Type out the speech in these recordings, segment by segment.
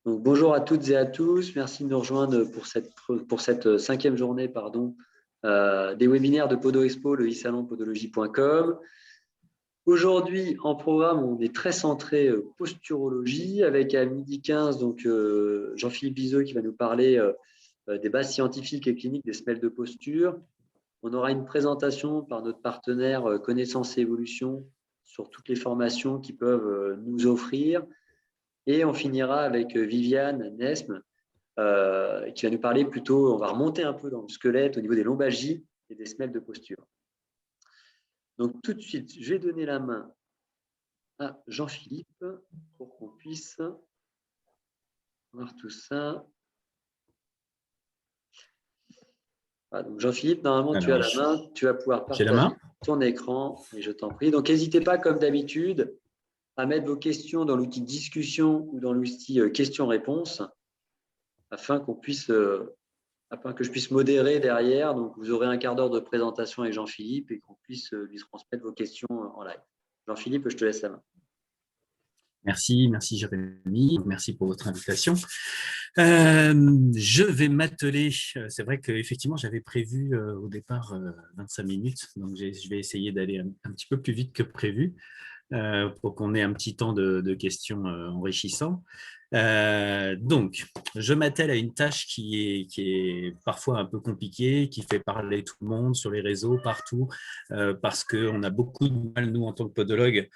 Donc, bonjour à toutes et à tous. Merci de nous rejoindre pour cette cinquième journée des webinaires de Podo Expo, le e-salon podologie.com. Aujourd'hui, en programme, on est très centré posturologie avec à midi 15 Jean-Philippe Bizot qui va nous parler des bases scientifiques et cliniques des semelles de posture. On aura une présentation par notre partenaire Connaissance et Évolution sur toutes les formations qu'ils peuvent nous offrir. Et on finira avec Viviane Nesme qui va nous parler plutôt, on va remonter un peu dans le squelette au niveau des lombalgies et des semelles de posture. Donc tout de suite, je vais donner la main à Jean-Philippe pour qu'on puisse voir tout ça. Ah, donc Jean-Philippe, normalement, tu as la main, tu vas pouvoir partager ton écran, et je t'en prie. Donc n'hésitez pas, comme d'habitude, à mettre vos questions dans l'outil discussion ou dans l'outil questions-réponses afin que je puisse modérer derrière. Donc, vous aurez un quart d'heure de présentation avec Jean-Philippe et qu'on puisse lui transmettre vos questions en live. Jean-Philippe, je te laisse la main. Merci Jérémy, merci pour votre invitation. Je vais m'atteler, c'est vrai qu'effectivement j'avais prévu au départ 25 minutes, donc je vais essayer d'aller un petit peu plus vite que prévu pour qu'on ait un petit temps de questions enrichissant. Donc, je m'attelle à une tâche qui est parfois un peu compliquée, qui fait parler tout le monde sur les réseaux, partout, parce qu'on a beaucoup de mal, nous, en tant que podologues,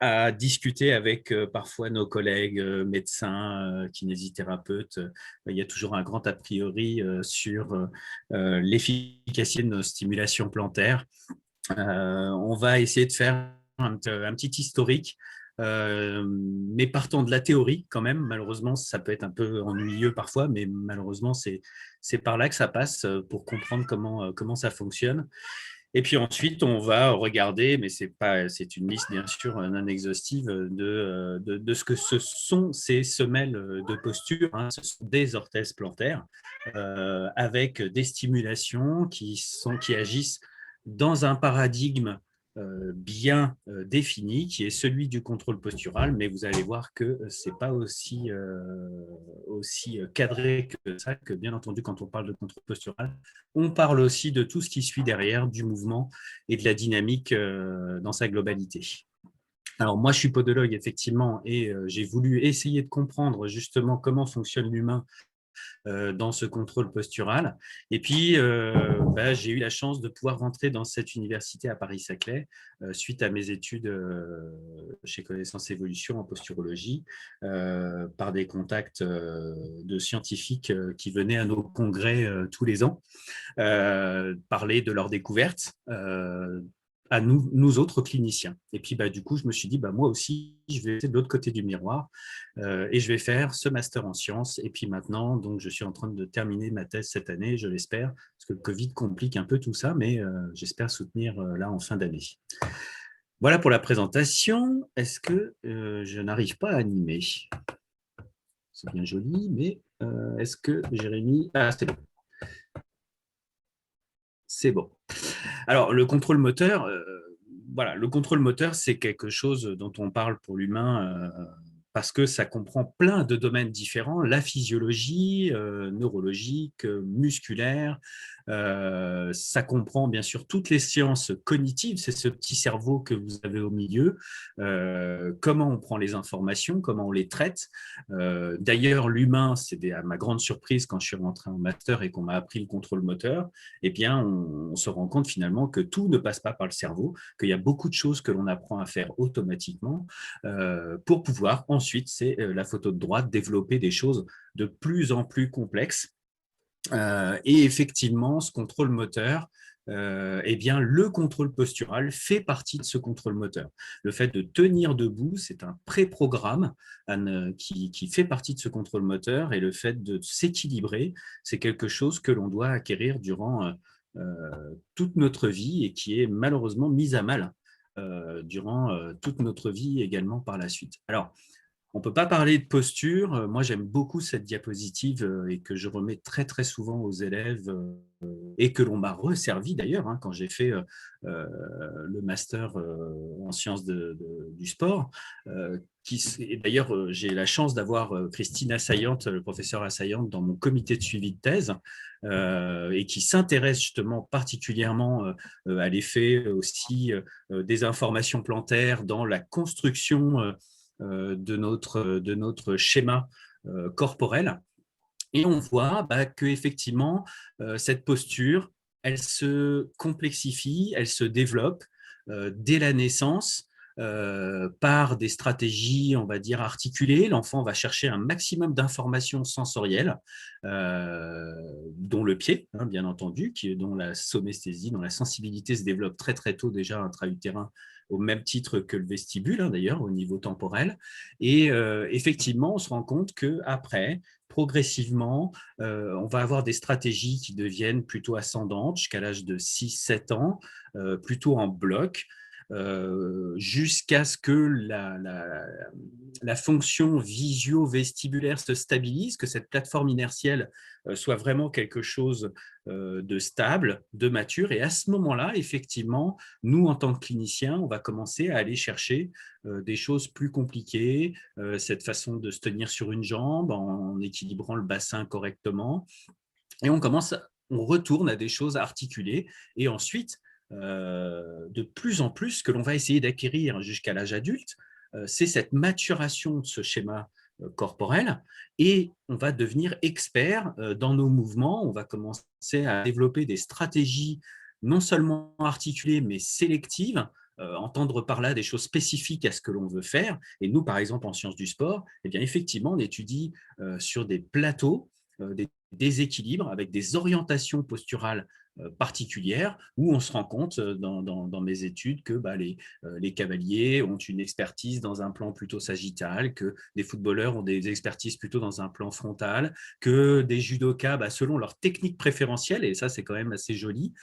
à discuter avec parfois nos collègues médecins, kinésithérapeutes. Il y a toujours un grand a priori sur l'efficacité de nos stimulations plantaires. On va essayer de faire un petit historique, mais partant de la théorie quand même. Malheureusement, ça peut être un peu ennuyeux parfois, mais malheureusement, c'est par là que ça passe pour comprendre comment ça fonctionne. Et puis ensuite, on va regarder, mais c'est une liste bien sûr non exhaustive de ce que ce sont ces semelles de posture. Hein. Ce sont des orthèses plantaires avec des stimulations qui agissent dans un paradigme bien défini, qui est celui du contrôle postural, mais vous allez voir que ce n'est pas aussi cadré que ça, que bien entendu, quand on parle de contrôle postural, on parle aussi de tout ce qui suit derrière, du mouvement et de la dynamique dans sa globalité. Alors moi, je suis podologue, effectivement, et j'ai voulu essayer de comprendre justement comment fonctionne l'humain dans ce contrôle postural. Et puis, j'ai eu la chance de pouvoir rentrer dans cette université à Paris-Saclay suite à mes études chez Connaissance et Évolution en posturologie par des contacts de scientifiques qui venaient à nos congrès tous les ans parler de leurs découvertes à nous autres cliniciens. Et puis, du coup, je me suis dit, moi aussi, je vais essayer de l'autre côté du miroir et je vais faire ce master en sciences. Et puis maintenant, donc, je suis en train de terminer ma thèse cette année, je l'espère, parce que le Covid complique un peu tout ça, mais j'espère soutenir là en fin d'année. Voilà pour la présentation. Est-ce que je n'arrive pas à animer? C'est bien joli, mais est-ce que Jérémy… Ah, c'est bon. C'est bon. Alors, le contrôle moteur, le contrôle moteur, c'est quelque chose dont on parle pour l'humain parce que ça comprend plein de domaines différents, la physiologie, neurologique, musculaire. Ça comprend bien sûr toutes les sciences cognitives, c'est ce petit cerveau que vous avez au milieu, comment on prend les informations, comment on les traite. D'ailleurs, l'humain, à ma grande surprise quand je suis rentré en master et qu'on m'a appris le contrôle moteur, eh bien, on se rend compte finalement que tout ne passe pas par le cerveau, qu'il y a beaucoup de choses que l'on apprend à faire automatiquement pour pouvoir ensuite, c'est la photo de droite, développer des choses de plus en plus complexes. Et effectivement, ce contrôle moteur, le contrôle postural fait partie de ce contrôle moteur. Le fait de tenir debout, c'est un pré-programme qui fait partie de ce contrôle moteur, et le fait de s'équilibrer, c'est quelque chose que l'on doit acquérir durant toute notre vie et qui est malheureusement mise à mal durant toute notre vie également par la suite. Alors, On ne peut pas parler de posture. Moi, j'aime beaucoup cette diapositive et que je remets très, très souvent aux élèves et que l'on m'a resservi d'ailleurs quand j'ai fait le master en sciences du sport. Et d'ailleurs, j'ai la chance d'avoir Christine Assaillante, le professeur Assaillante, dans mon comité de suivi de thèse et qui s'intéresse justement particulièrement à l'effet aussi des informations plantaires dans la construction de notre schéma corporel. Et on voit qu'effectivement, cette posture, elle se complexifie, elle se développe dès la naissance par des stratégies, on va dire, articulées. L'enfant va chercher un maximum d'informations sensorielles, dont le pied, bien entendu, dont la somesthésie, dont la sensibilité se développe très très tôt déjà intra-utérin, au même titre que le vestibule, d'ailleurs, au niveau temporel. Et effectivement, on se rend compte qu'après, progressivement, on va avoir des stratégies qui deviennent plutôt ascendantes jusqu'à l'âge de 6-7 ans, plutôt en bloc, jusqu'à ce que la fonction visio-vestibulaire se stabilise, que cette plateforme inertielle soit vraiment quelque chose de stable, de mature. Et à ce moment-là, effectivement, nous, en tant que cliniciens, on va commencer à aller chercher des choses plus compliquées, cette façon de se tenir sur une jambe en équilibrant le bassin correctement. Et on retourne à des choses articulées. Et ensuite, de plus en plus, ce que l'on va essayer d'acquérir jusqu'à l'âge adulte, c'est cette maturation de ce schéma corporel, et on va devenir expert dans nos mouvements. On va commencer à développer des stratégies non seulement articulées, mais sélectives, entendre par là des choses spécifiques à ce que l'on veut faire. Et nous, par exemple, en sciences du sport, eh bien, effectivement, on étudie sur des plateaux des déséquilibres avec des orientations posturales particulières, où on se rend compte dans mes études que les cavaliers ont une expertise dans un plan plutôt sagittal, que des footballeurs ont des expertises plutôt dans un plan frontal, que des judokas, selon leur technique préférentielle, et ça c'est quand même assez joli,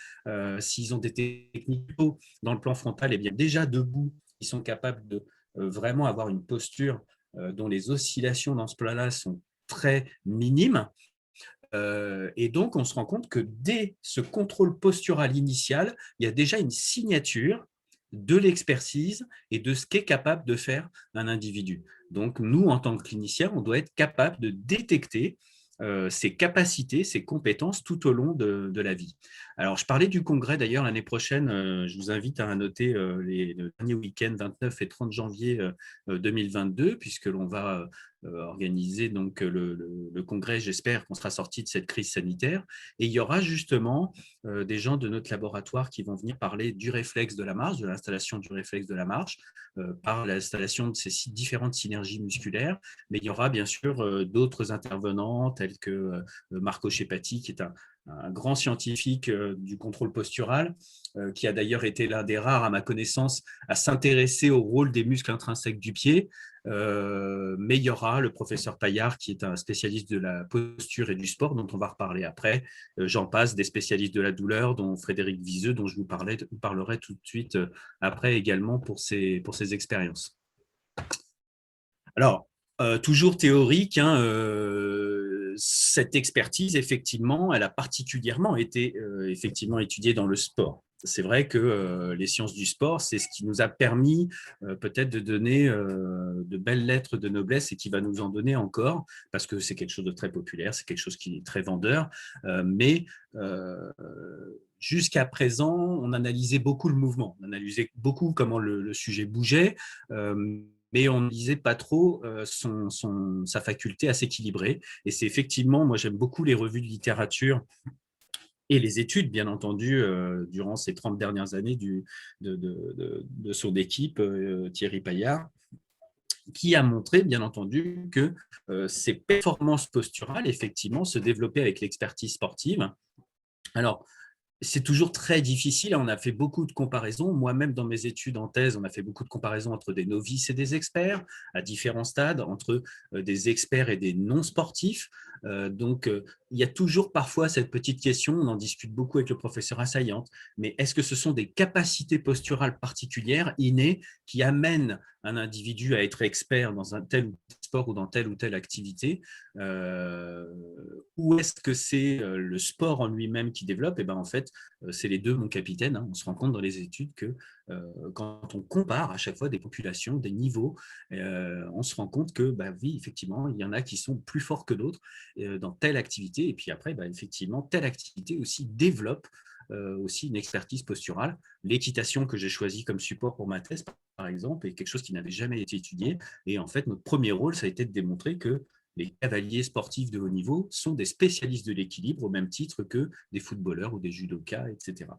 s'ils ont des techniques plutôt dans le plan frontal, et bien déjà debout, ils sont capables de vraiment avoir une posture dont les oscillations dans ce plan-là sont très minimes. Et donc, on se rend compte que dès ce contrôle postural initial, il y a déjà une signature de l'expertise et de ce qu'est capable de faire un individu. Donc, nous, en tant que cliniciens, on doit être capable de détecter ses capacités, ses compétences tout au long de la vie. Alors, je parlais du congrès d'ailleurs l'année prochaine. Je vous invite à noter le dernier week-end 29 et 30 janvier 2022, puisque l'on va organiser donc le congrès. J'espère qu'on sera sorti de cette crise sanitaire. Et il y aura justement des gens de notre laboratoire qui vont venir parler du réflexe de la marche, de l'installation du réflexe de la marche, par l'installation de ces différentes synergies musculaires. Mais il y aura bien sûr d'autres intervenants tels que Marco Chepati, qui est un grand scientifique du contrôle postural, qui a d'ailleurs été l'un des rares, à ma connaissance, à s'intéresser au rôle des muscles intrinsèques du pied. Mais il y aura le professeur Paillard, qui est un spécialiste de la posture et du sport, dont on va reparler après. J'en passe, des spécialistes de la douleur, dont Frédéric Viseux, dont je vous parlerai tout de suite après également pour ses expériences. Alors, toujours théorique, cette expertise, effectivement, elle a particulièrement été effectivement étudiée dans le sport. C'est vrai que les sciences du sport, c'est ce qui nous a permis peut-être de donner de belles lettres de noblesse, et qui va nous en donner encore, parce que c'est quelque chose de très populaire, c'est quelque chose qui est très vendeur, mais jusqu'à présent, on analysait beaucoup le mouvement, on analysait beaucoup comment le sujet bougeait, mais on ne disait pas trop sa faculté à s'équilibrer. Et c'est effectivement, moi j'aime beaucoup les revues de littérature et les études, bien entendu, durant ces 30 dernières années de son équipe, Thierry Paillard, qui a montré, bien entendu, que ces performances posturales, effectivement, se développaient avec l'expertise sportive. Alors, c'est toujours très difficile. On a fait beaucoup de comparaisons. Moi-même, dans mes études en thèse, on a fait beaucoup de comparaisons entre des novices et des experts à différents stades, entre des experts et des non-sportifs. Donc, il y a toujours parfois cette petite question, on en discute beaucoup avec le professeur assaillante, mais est-ce que ce sont des capacités posturales particulières, innées, qui amènent un individu à être expert dans un tel ou tel sport ou dans telle ou telle activité, ou est-ce que c'est le sport en lui-même qui développe? Et ben en fait, c'est les deux, mon capitaine. Hein. On se rend compte dans les études que quand on compare à chaque fois des populations, des niveaux, on se rend compte que, bah, oui, effectivement, il y en a qui sont plus forts que d'autres dans telle activité. Et puis après, bah, effectivement, telle activité aussi développe aussi une expertise posturale. L'équitation que j'ai choisie comme support pour ma thèse, par exemple, est quelque chose qui n'avait jamais été étudié. Et en fait, notre premier rôle, ça a été de démontrer que les cavaliers sportifs de haut niveau sont des spécialistes de l'équilibre au même titre que des footballeurs ou des judokas, etc.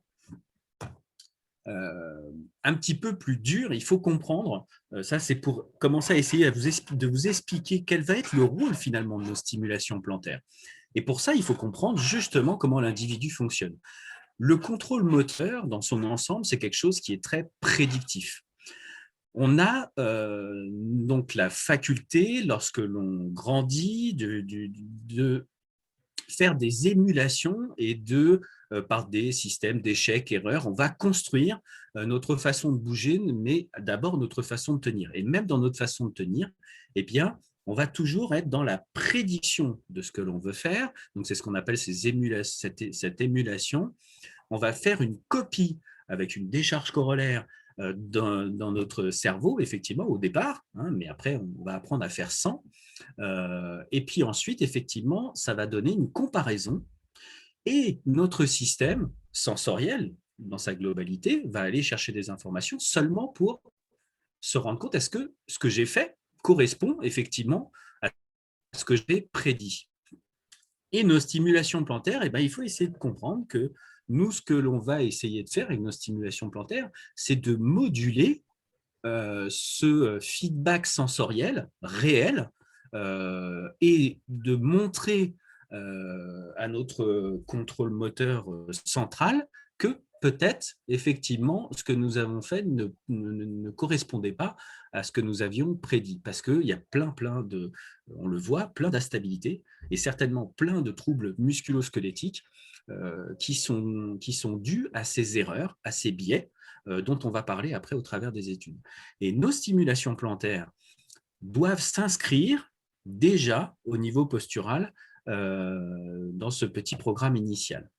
Un petit peu plus dur, il faut comprendre, ça c'est pour commencer à essayer de vous expliquer quel va être le rôle finalement de nos stimulations plantaires. Et pour ça, il faut comprendre justement comment l'individu fonctionne. Le contrôle moteur dans son ensemble, c'est quelque chose qui est très prédictif. On a donc la faculté, lorsque l'on grandit, de faire des émulations et par des systèmes d'échecs, erreurs, on va construire notre façon de bouger, mais d'abord notre façon de tenir. Et même dans notre façon de tenir, eh bien, on va toujours être dans la prédiction de ce que l'on veut faire. Donc, c'est ce qu'on appelle cette émulation. On va faire une copie avec une décharge corollaire dans notre cerveau, effectivement, au départ, hein, mais après, on va apprendre à faire sans. Et puis ensuite, effectivement, ça va donner une comparaison et notre système sensoriel, dans sa globalité, va aller chercher des informations seulement pour se rendre compte est-ce que ce que j'ai fait correspond effectivement à ce que j'ai prédit. Et nos stimulations plantaires, eh ben, il faut essayer de comprendre que nous, ce que l'on va essayer de faire avec nos stimulations plantaires, c'est de moduler ce feedback sensoriel réel et de montrer à notre contrôle moteur central que peut-être, effectivement, ce que nous avons fait ne correspondait pas à ce que nous avions prédit. Parce qu'il y a on le voit, plein d'instabilités et certainement plein de troubles musculo-squelettiques qui sont dus à ces erreurs, à ces biais, dont on va parler après au travers des études. Et nos stimulations plantaires doivent s'inscrire déjà au niveau postural dans ce petit programme initial.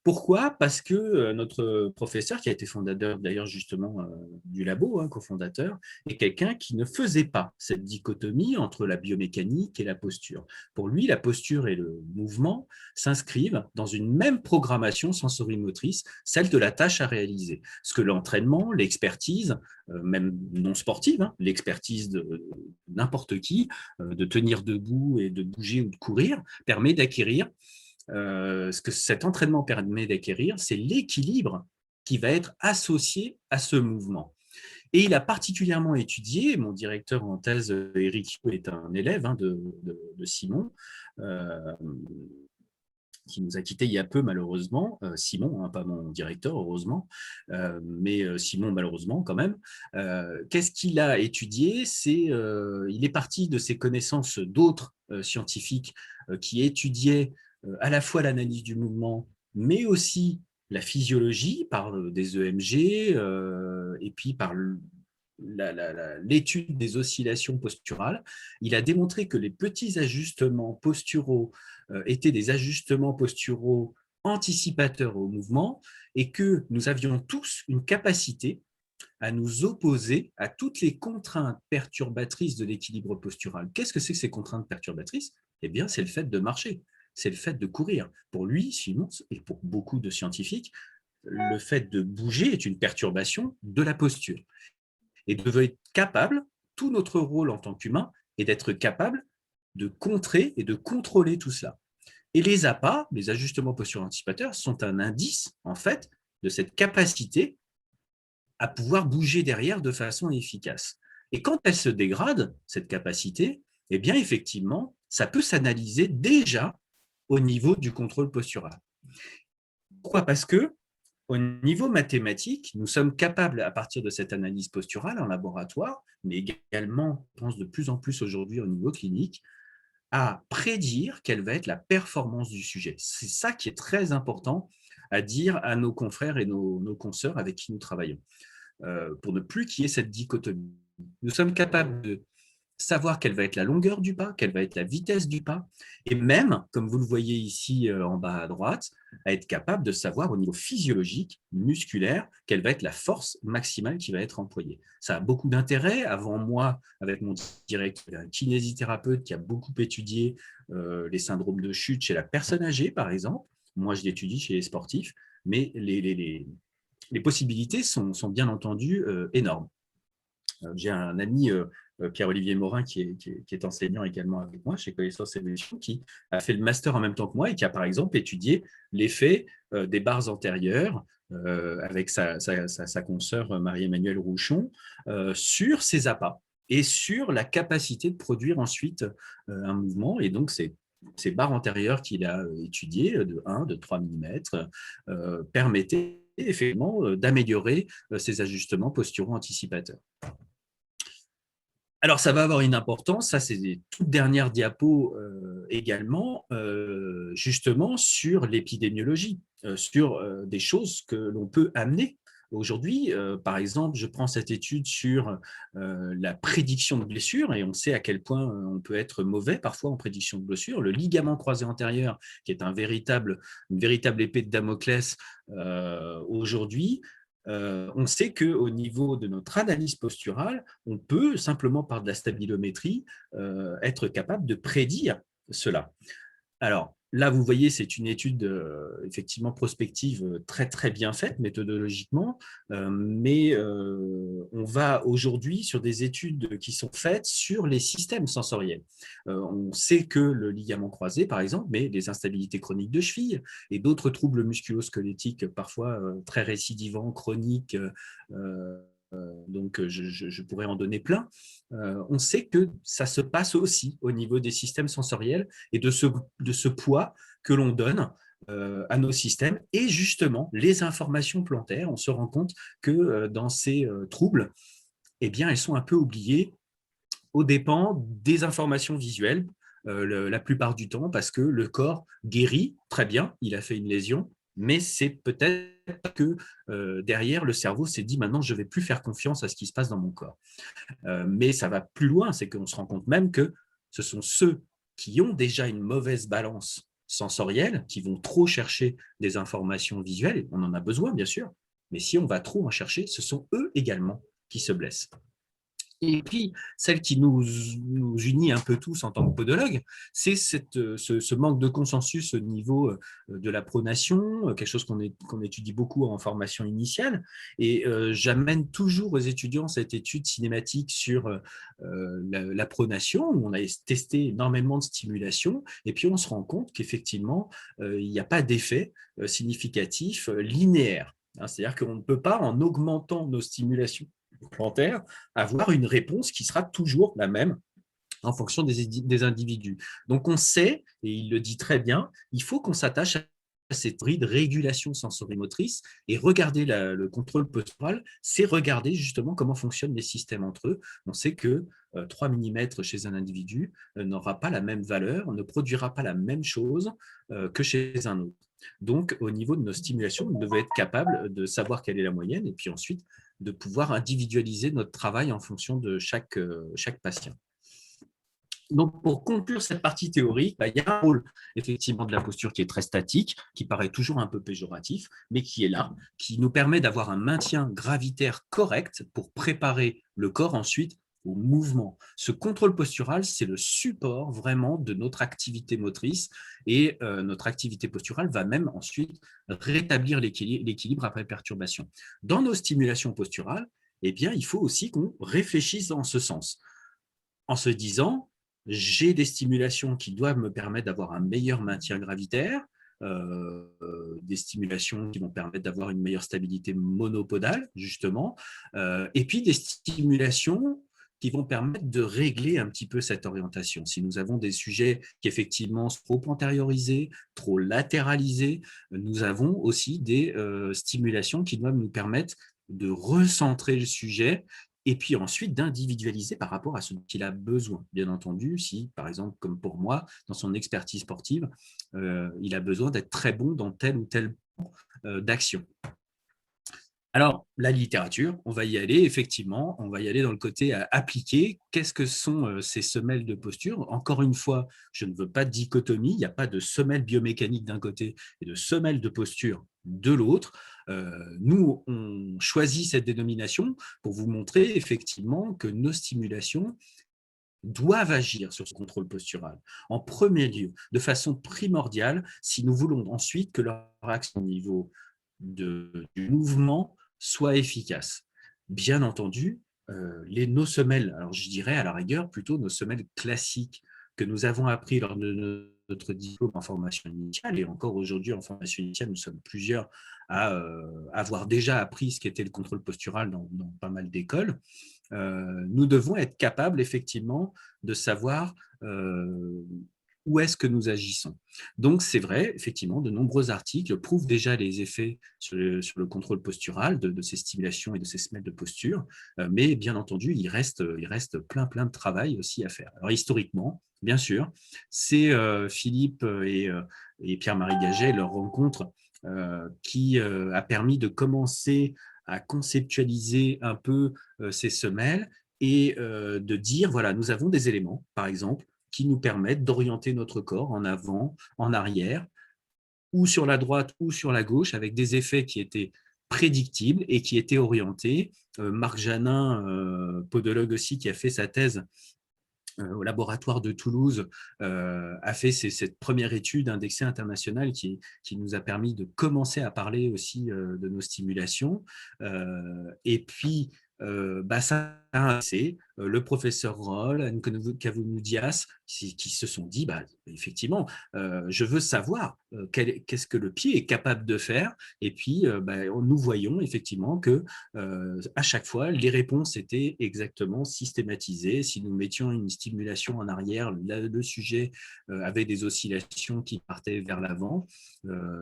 Pourquoi? Parce que notre professeur, qui a été fondateur d'ailleurs justement du labo, hein, cofondateur, est quelqu'un qui ne faisait pas cette dichotomie entre la biomécanique et la posture. Pour lui, la posture et le mouvement s'inscrivent dans une même programmation sensorimotrice, celle de la tâche à réaliser. Ce que l'entraînement, l'expertise, même non sportive, hein, l'expertise de n'importe qui, de tenir debout et de bouger ou de courir, permet d'acquérir. Ce que cet entraînement permet d'acquérir, c'est l'équilibre qui va être associé à ce mouvement. Et il a particulièrement étudié, mon directeur en thèse, Eric, est un élève hein, de Simon, qui nous a quittés il y a peu malheureusement, Simon, hein, pas mon directeur heureusement, mais Simon malheureusement quand même. Qu'est-ce qu'il a étudié? Il est parti de ses connaissances d'autres scientifiques qui étudiaient à la fois l'analyse du mouvement, mais aussi la physiologie par des EMG et puis par l'étude des oscillations posturales. Il a démontré que les petits ajustements posturaux étaient des ajustements posturaux anticipateurs au mouvement et que nous avions tous une capacité à nous opposer à toutes les contraintes perturbatrices de l'équilibre postural. Qu'est-ce que c'est que ces contraintes perturbatrices? Eh bien, c'est le fait de marcher, c'est le fait de courir. Pour lui, Simon, et pour beaucoup de scientifiques, le fait de bouger est une perturbation de la posture. Et de être capable, tout notre rôle en tant qu'humain est d'être capable de contrer et de contrôler tout cela. Et les APA, les ajustements posturaux anticipateurs, sont un indice, en fait, de cette capacité à pouvoir bouger derrière de façon efficace. Et quand elle se dégrade, cette capacité, eh bien, effectivement, ça peut s'analyser déjà au niveau du contrôle postural. Pourquoi? Parce que au niveau mathématique, nous sommes capables, à partir de cette analyse posturale en laboratoire, mais également, je pense de plus en plus aujourd'hui au niveau clinique, à prédire quelle va être la performance du sujet. C'est ça qui est très important à dire à nos confrères et nos consoeurs avec qui nous travaillons, pour ne plus qu'il y ait cette dichotomie. Nous sommes capables de savoir quelle va être la longueur du pas, quelle va être la vitesse du pas, et même, comme vous le voyez ici en bas à droite, à être capable de savoir au niveau physiologique, musculaire, quelle va être la force maximale qui va être employée. Ça a beaucoup d'intérêt. Avant moi, avec mon directeur, un kinésithérapeute qui a beaucoup étudié les syndromes de chute chez la personne âgée, par exemple. Moi, je l'étudie chez les sportifs, mais les possibilités sont bien entendu énormes. J'ai un ami, Pierre-Olivier Morin, qui est enseignant également avec moi chez Connaissance Évolution, qui a fait le master en même temps que moi et qui a par exemple étudié l'effet des barres antérieures avec sa consoeur Marie-Emmanuelle Rouchon sur ses appâts et sur la capacité de produire ensuite un mouvement. Et donc, ces barres antérieures qu'il a étudiées de 1, de 3 mm permettaient effectivement d'améliorer ces ajustements posturaux anticipateurs. Alors, ça va avoir une importance, ça c'est des toutes dernières diapos également, justement sur l'épidémiologie, sur des choses que l'on peut amener. Aujourd'hui, par exemple, je prends cette étude sur la prédiction de blessures, et on sait à quel point on peut être mauvais parfois en prédiction de blessures. Le ligament croisé antérieur, qui est une véritable épée de Damoclès aujourd'hui, on sait qu'au niveau de notre analyse posturale, on peut, simplement par de la stabilométrie, être capable de prédire cela. Alors là, vous voyez, c'est une étude effectivement prospective très, très bien faite méthodologiquement, mais on va aujourd'hui sur des études qui sont faites sur les systèmes sensoriels. On sait que le ligament croisé, par exemple, mais les instabilités chroniques de cheville et d'autres troubles musculo-squelettiques parfois très récidivants, chroniques, donc je pourrais en donner plein. On sait que ça se passe aussi au niveau des systèmes sensoriels et de ce poids que l'on donne à nos systèmes. Et justement, les informations plantaires, on se rend compte que dans ces troubles, eh bien, elles sont un peu oubliées aux dépens des informations visuelles, la plupart du temps, parce que le corps guérit très bien, il a fait une lésion, mais c'est peut-être que derrière, le cerveau s'est dit maintenant, je ne vais plus faire confiance à ce qui se passe dans mon corps. Mais ça va plus loin, c'est qu'on se rend compte même que ce sont ceux qui ont déjà une mauvaise balance sensorielle, qui vont trop chercher des informations visuelles, on en a besoin bien sûr, mais si on va trop en chercher, ce sont eux également qui se blessent. Et puis, celle qui nous unit un peu tous en tant que podologues, c'est ce manque de consensus au niveau de la pronation, quelque chose qu'on étudie beaucoup en formation initiale. Et j'amène toujours aux étudiants cette étude cinématique sur la pronation, où on a testé énormément de stimulation, et puis on se rend compte qu'effectivement, il n'y a pas d'effet significatif linéaire. C'est-à-dire qu'on ne peut pas, en augmentant nos stimulations plantaires, avoir une réponse qui sera toujours la même en fonction des individus. Donc on sait, et il le dit très bien, il faut qu'on s'attache à cette théorie de régulation sensorimotrice, et regarder le contrôle postural, c'est regarder justement comment fonctionnent les systèmes entre eux. On sait que 3 mm chez un individu n'aura pas la même valeur, ne produira pas la même chose que chez un autre. Donc, au niveau de nos stimulations, on devait être capable de savoir quelle est la moyenne, et puis ensuite de pouvoir individualiser notre travail en fonction de chaque patient. Donc, pour conclure cette partie théorique, il y a un rôle effectivement de la posture qui est très statique, qui paraît toujours un peu péjoratif, mais qui est là, qui nous permet d'avoir un maintien gravitaire correct pour préparer le corps ensuite au mouvement. Ce contrôle postural, c'est le support vraiment de notre activité motrice, et notre activité posturale va même ensuite rétablir l'équilibre après perturbation. Dans nos stimulations posturales, eh bien, il faut aussi qu'on réfléchisse dans ce sens, en se disant, j'ai des stimulations qui doivent me permettre d'avoir un meilleur maintien gravitaire, des stimulations qui vont permettre d'avoir une meilleure stabilité monopodale, justement, et puis des stimulations qui vont permettre de régler un petit peu cette orientation. Si nous avons des sujets qui effectivement sont trop antériorisés, trop latéralisés, nous avons aussi des stimulations qui doivent nous permettre de recentrer le sujet et puis ensuite d'individualiser par rapport à ce dont il a besoin. Bien entendu, si, par exemple, comme pour moi, dans son expertise sportive, il a besoin d'être très bon dans tel ou tel d'action. Alors, la littérature, on va y aller, effectivement, on va y aller dans le côté appliqué. Qu'est-ce que sont ces semelles de posture? Encore une fois, je ne veux pas de dichotomie, il n'y a pas de semelle biomécanique d'un côté et de semelle de posture de l'autre. Nous, on choisit cette dénomination pour vous montrer effectivement que nos stimulations doivent agir sur ce contrôle postural. En premier lieu, de façon primordiale, si nous voulons ensuite que leur action au niveau du mouvement soit efficace. Bien entendu, nos semelles, alors je dirais à la rigueur plutôt nos semelles classiques que nous avons appris lors de notre diplôme en formation initiale, et encore aujourd'hui en formation initiale, nous sommes plusieurs à avoir déjà appris ce qu'était le contrôle postural dans pas mal d'écoles. Nous devons être capables effectivement de savoir où est-ce que nous agissons. Donc, c'est vrai, effectivement, de nombreux articles prouvent déjà les effets sur le contrôle postural de ces stimulations et de ces semelles de posture, mais bien entendu, il reste plein de travail aussi à faire. Alors, historiquement, bien sûr, c'est Philippe et Pierre-Marie Gaget, leur rencontre, qui a permis de commencer à conceptualiser un peu ces semelles et de dire, voilà, nous avons des éléments, par exemple, qui nous permettent d'orienter notre corps en avant, en arrière, ou sur la droite ou sur la gauche, avec des effets qui étaient prédictibles et qui étaient orientés. Marc Janin, podologue aussi, qui a fait sa thèse au laboratoire de Toulouse, a fait cette première étude indexée internationale qui nous a permis de commencer à parler aussi de nos stimulations. Et puis, ça c'est le professeur Roll, Nkavunu Dias, qui se sont dit, effectivement, je veux savoir qu'est-ce que le pied est capable de faire. Et puis, nous voyons effectivement que à chaque fois, les réponses étaient exactement systématisées. Si nous mettions une stimulation en arrière, le sujet avait des oscillations qui partaient vers l'avant,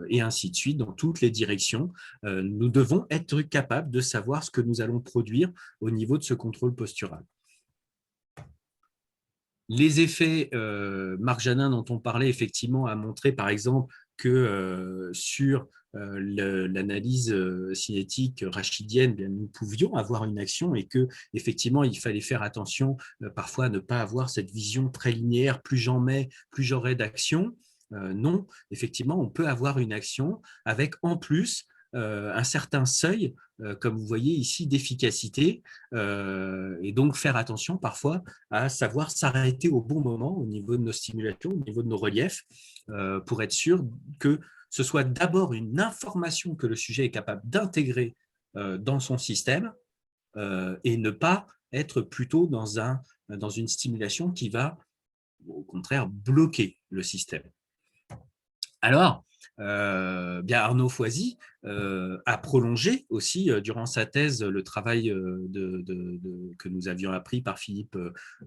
et ainsi de suite, dans toutes les directions. Nous devons être capables de savoir ce que nous allons produire au niveau de ce contrôle postural. Les effets, Marc Janin, dont on parlait, effectivement, a montré, par exemple, que sur l'analyse cinétique rachidienne, nous pouvions avoir une action et que, effectivement, il fallait faire attention parfois à ne pas avoir cette vision très linéaire, plus j'en mets, plus j'aurai d'action. Non, effectivement, on peut avoir une action avec en plus un certain seuil, comme vous voyez ici, d'efficacité, et donc faire attention parfois à savoir s'arrêter au bon moment au niveau de nos stimulations, au niveau de nos reliefs, pour être sûr que ce soit d'abord une information que le sujet est capable d'intégrer dans son système, et ne pas être plutôt dans une stimulation qui va, au contraire, bloquer le système. Alors, Arnaud Foisy a prolongé aussi durant sa thèse le travail que nous avions appris par Philippe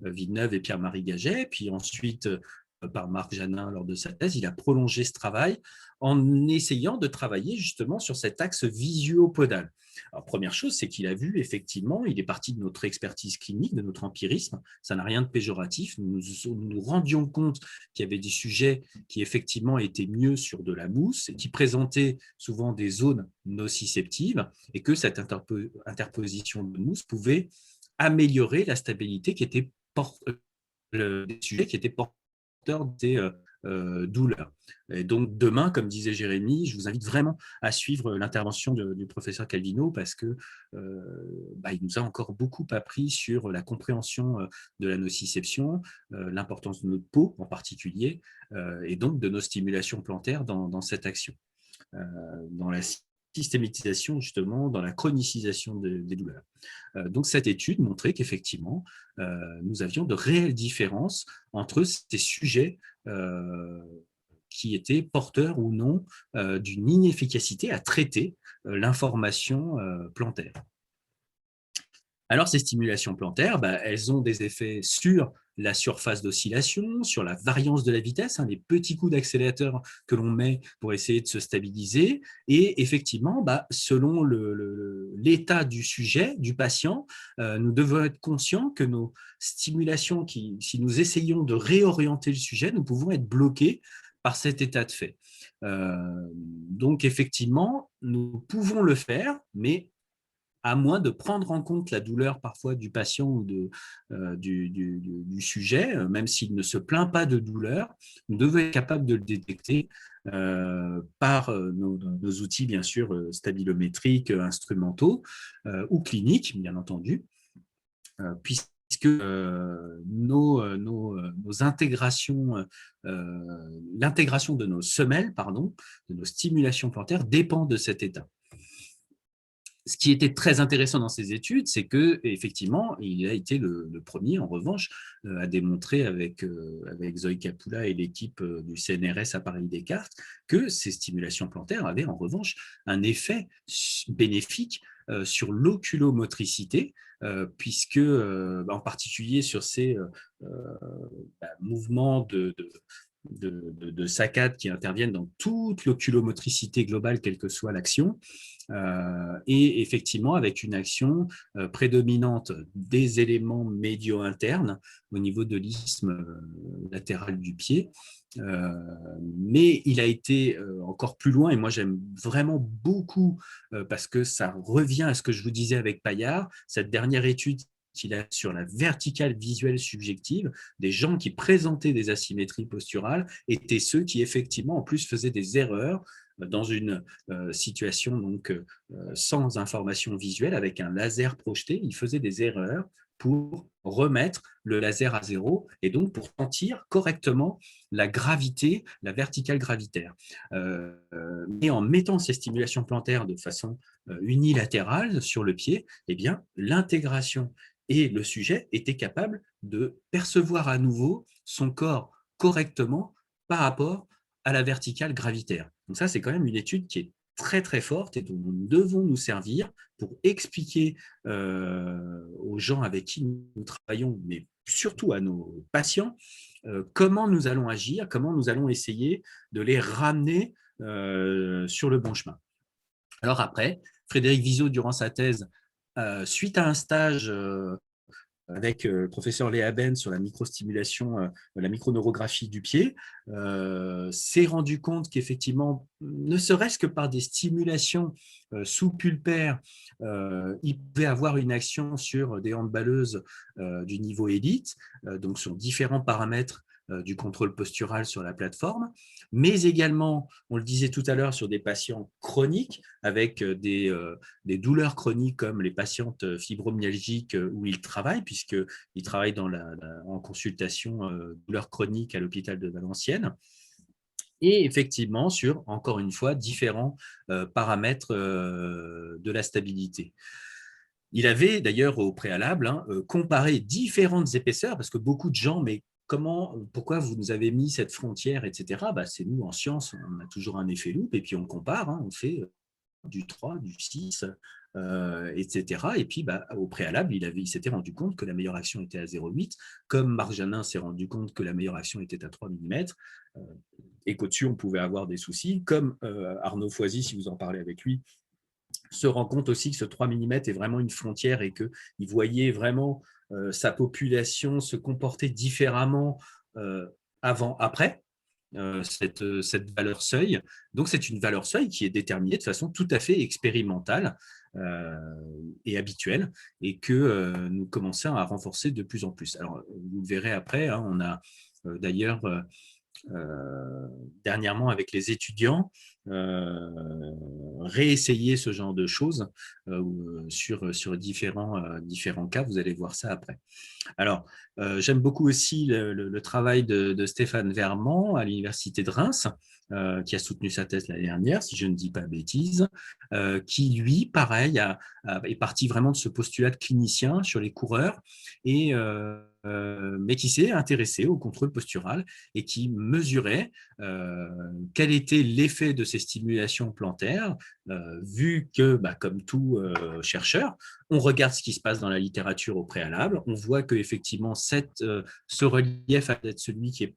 Villeneuve et Pierre-Marie Gaget, puis ensuite par Marc Janin lors de sa thèse. Il a prolongé ce travail en essayant de travailler justement sur cet axe visuopodal. Alors, première chose, c'est qu'il a vu, effectivement, il est parti de notre expertise clinique, de notre empirisme, ça n'a rien de péjoratif, nous nous rendions compte qu'il y avait des sujets qui effectivement étaient mieux sur de la mousse et qui présentaient souvent des zones nociceptives, et que cette interposition de mousse pouvait améliorer la stabilité qui était des sujets qui étaient porteurs des douleurs. Et donc demain, comme disait Jérémy, je vous invite vraiment à suivre l'intervention du professeur Calvino, parce que il nous a encore beaucoup appris sur la compréhension de la nociception, l'importance de notre peau en particulier, et donc de nos stimulations plantaires dans cette action, dans la systématisation, justement, dans la chronicisation des douleurs. Donc cette étude montrait qu'effectivement, nous avions de réelles différences entre ces sujets qui étaient porteurs ou non d'une inefficacité à traiter l'information plantaire. Alors, ces stimulations plantaires, elles ont des effets sur la surface d'oscillation, sur la variance de la vitesse, les petits coups d'accélérateur que l'on met pour essayer de se stabiliser. Et effectivement, selon l'état du sujet, du patient, nous devons être conscients que nos stimulations, si nous essayons de réorienter le sujet, nous pouvons être bloqués par cet état de fait. Donc, effectivement, nous pouvons le faire, mais à moins de prendre en compte la douleur parfois du patient ou du sujet, même s'il ne se plaint pas de douleur, nous devons être capables de le détecter par nos outils, bien sûr, stabilométriques, instrumentaux ou cliniques, bien entendu, puisque nos intégrations, l'intégration de nos semelles, de nos stimulations plantaires dépend de cet état. Ce qui était très intéressant dans ces études, c'est qu'effectivement, il a été le premier, en revanche, à démontrer avec Zoe Capula et l'équipe du CNRS à Paris-Descartes que ces stimulations plantaires avaient en revanche un effet bénéfique sur l'oculomotricité, puisque, en particulier sur ces mouvements de saccades qui interviennent dans toute l'oculomotricité globale, quelle que soit l'action, et effectivement avec une action prédominante des éléments médio-internes au niveau de l'isthme latéral du pied. Mais il a été encore plus loin, et moi j'aime vraiment beaucoup parce que ça revient à ce que je vous disais avec Paillard, cette dernière étude qu'il a sur la verticale visuelle subjective, des gens qui présentaient des asymétries posturales étaient ceux qui effectivement en plus faisaient des erreurs dans une situation donc, sans information visuelle, avec un laser projeté, ils faisaient des erreurs pour remettre le laser à zéro et donc pour sentir correctement la gravité, la verticale gravitaire. Et en mettant ces stimulations plantaires de façon unilatérale sur le pied, eh bien, l'intégration et le sujet étaient capables de percevoir à nouveau son corps correctement par rapport à la verticale gravitaire. Donc ça, c'est quand même une étude qui est très très forte et dont nous devons nous servir pour expliquer aux gens avec qui nous travaillons, mais surtout à nos patients, comment nous allons agir, comment nous allons essayer de les ramener sur le bon chemin. Alors après, Frédéric Vizot, durant sa thèse, suite à un stage avec le professeur Léa Ben sur la microstimulation, la microneurographie du pied, s'est rendu compte qu'effectivement, ne serait-ce que par des stimulations sous-pulpaires, il pouvait avoir une action sur des handballeuses du niveau élite, donc sur différents paramètres du contrôle postural sur la plateforme, mais également, on le disait tout à l'heure, sur des patients chroniques avec des douleurs chroniques comme les patientes fibromyalgiques où ils travaillent, puisqu'ils travaillent en consultation douleurs chroniques à l'hôpital de Valenciennes. Et effectivement, sur, encore une fois, différents paramètres de la stabilité. Il avait d'ailleurs au préalable comparé différentes épaisseurs, parce que beaucoup de gens, mais pourquoi vous nous avez mis cette frontière, etc. C'est nous, en science, on a toujours un effet loupe, et puis on compare, on fait du 3, du 6, etc. Et puis, au préalable, il s'était rendu compte que la meilleure action était à 0,8, comme Marc Janin s'est rendu compte que la meilleure action était à 3 mm, et qu'au-dessus, on pouvait avoir des soucis, comme Arnaud Foisy, si vous en parlez avec lui, se rend compte aussi que ce 3 mm est vraiment une frontière et qu'il voyait vraiment sa population se comporter différemment avant-après. Cette valeur seuil. Donc, c'est une valeur seuil qui est déterminée de façon tout à fait expérimentale et habituelle et que nous commençons à renforcer de plus en plus. Alors, vous le verrez après, on a d'ailleurs dernièrement avec les étudiants réessayer ce genre de choses sur différents cas. Vous allez voir ça après. Alors, j'aime beaucoup aussi le travail de Stéphane Vermand à l'Université de Reims, qui a soutenu sa thèse l'année dernière, si je ne dis pas bêtise, qui, lui, pareil, est parti vraiment de ce postulat de clinicien sur les coureurs et mais qui s'est intéressé au contrôle postural et qui mesurait quel était l'effet de ces stimulations plantaires, vu que, comme tout chercheur, on regarde ce qui se passe dans la littérature au préalable, on voit qu'effectivement, ce relief a d'être celui qui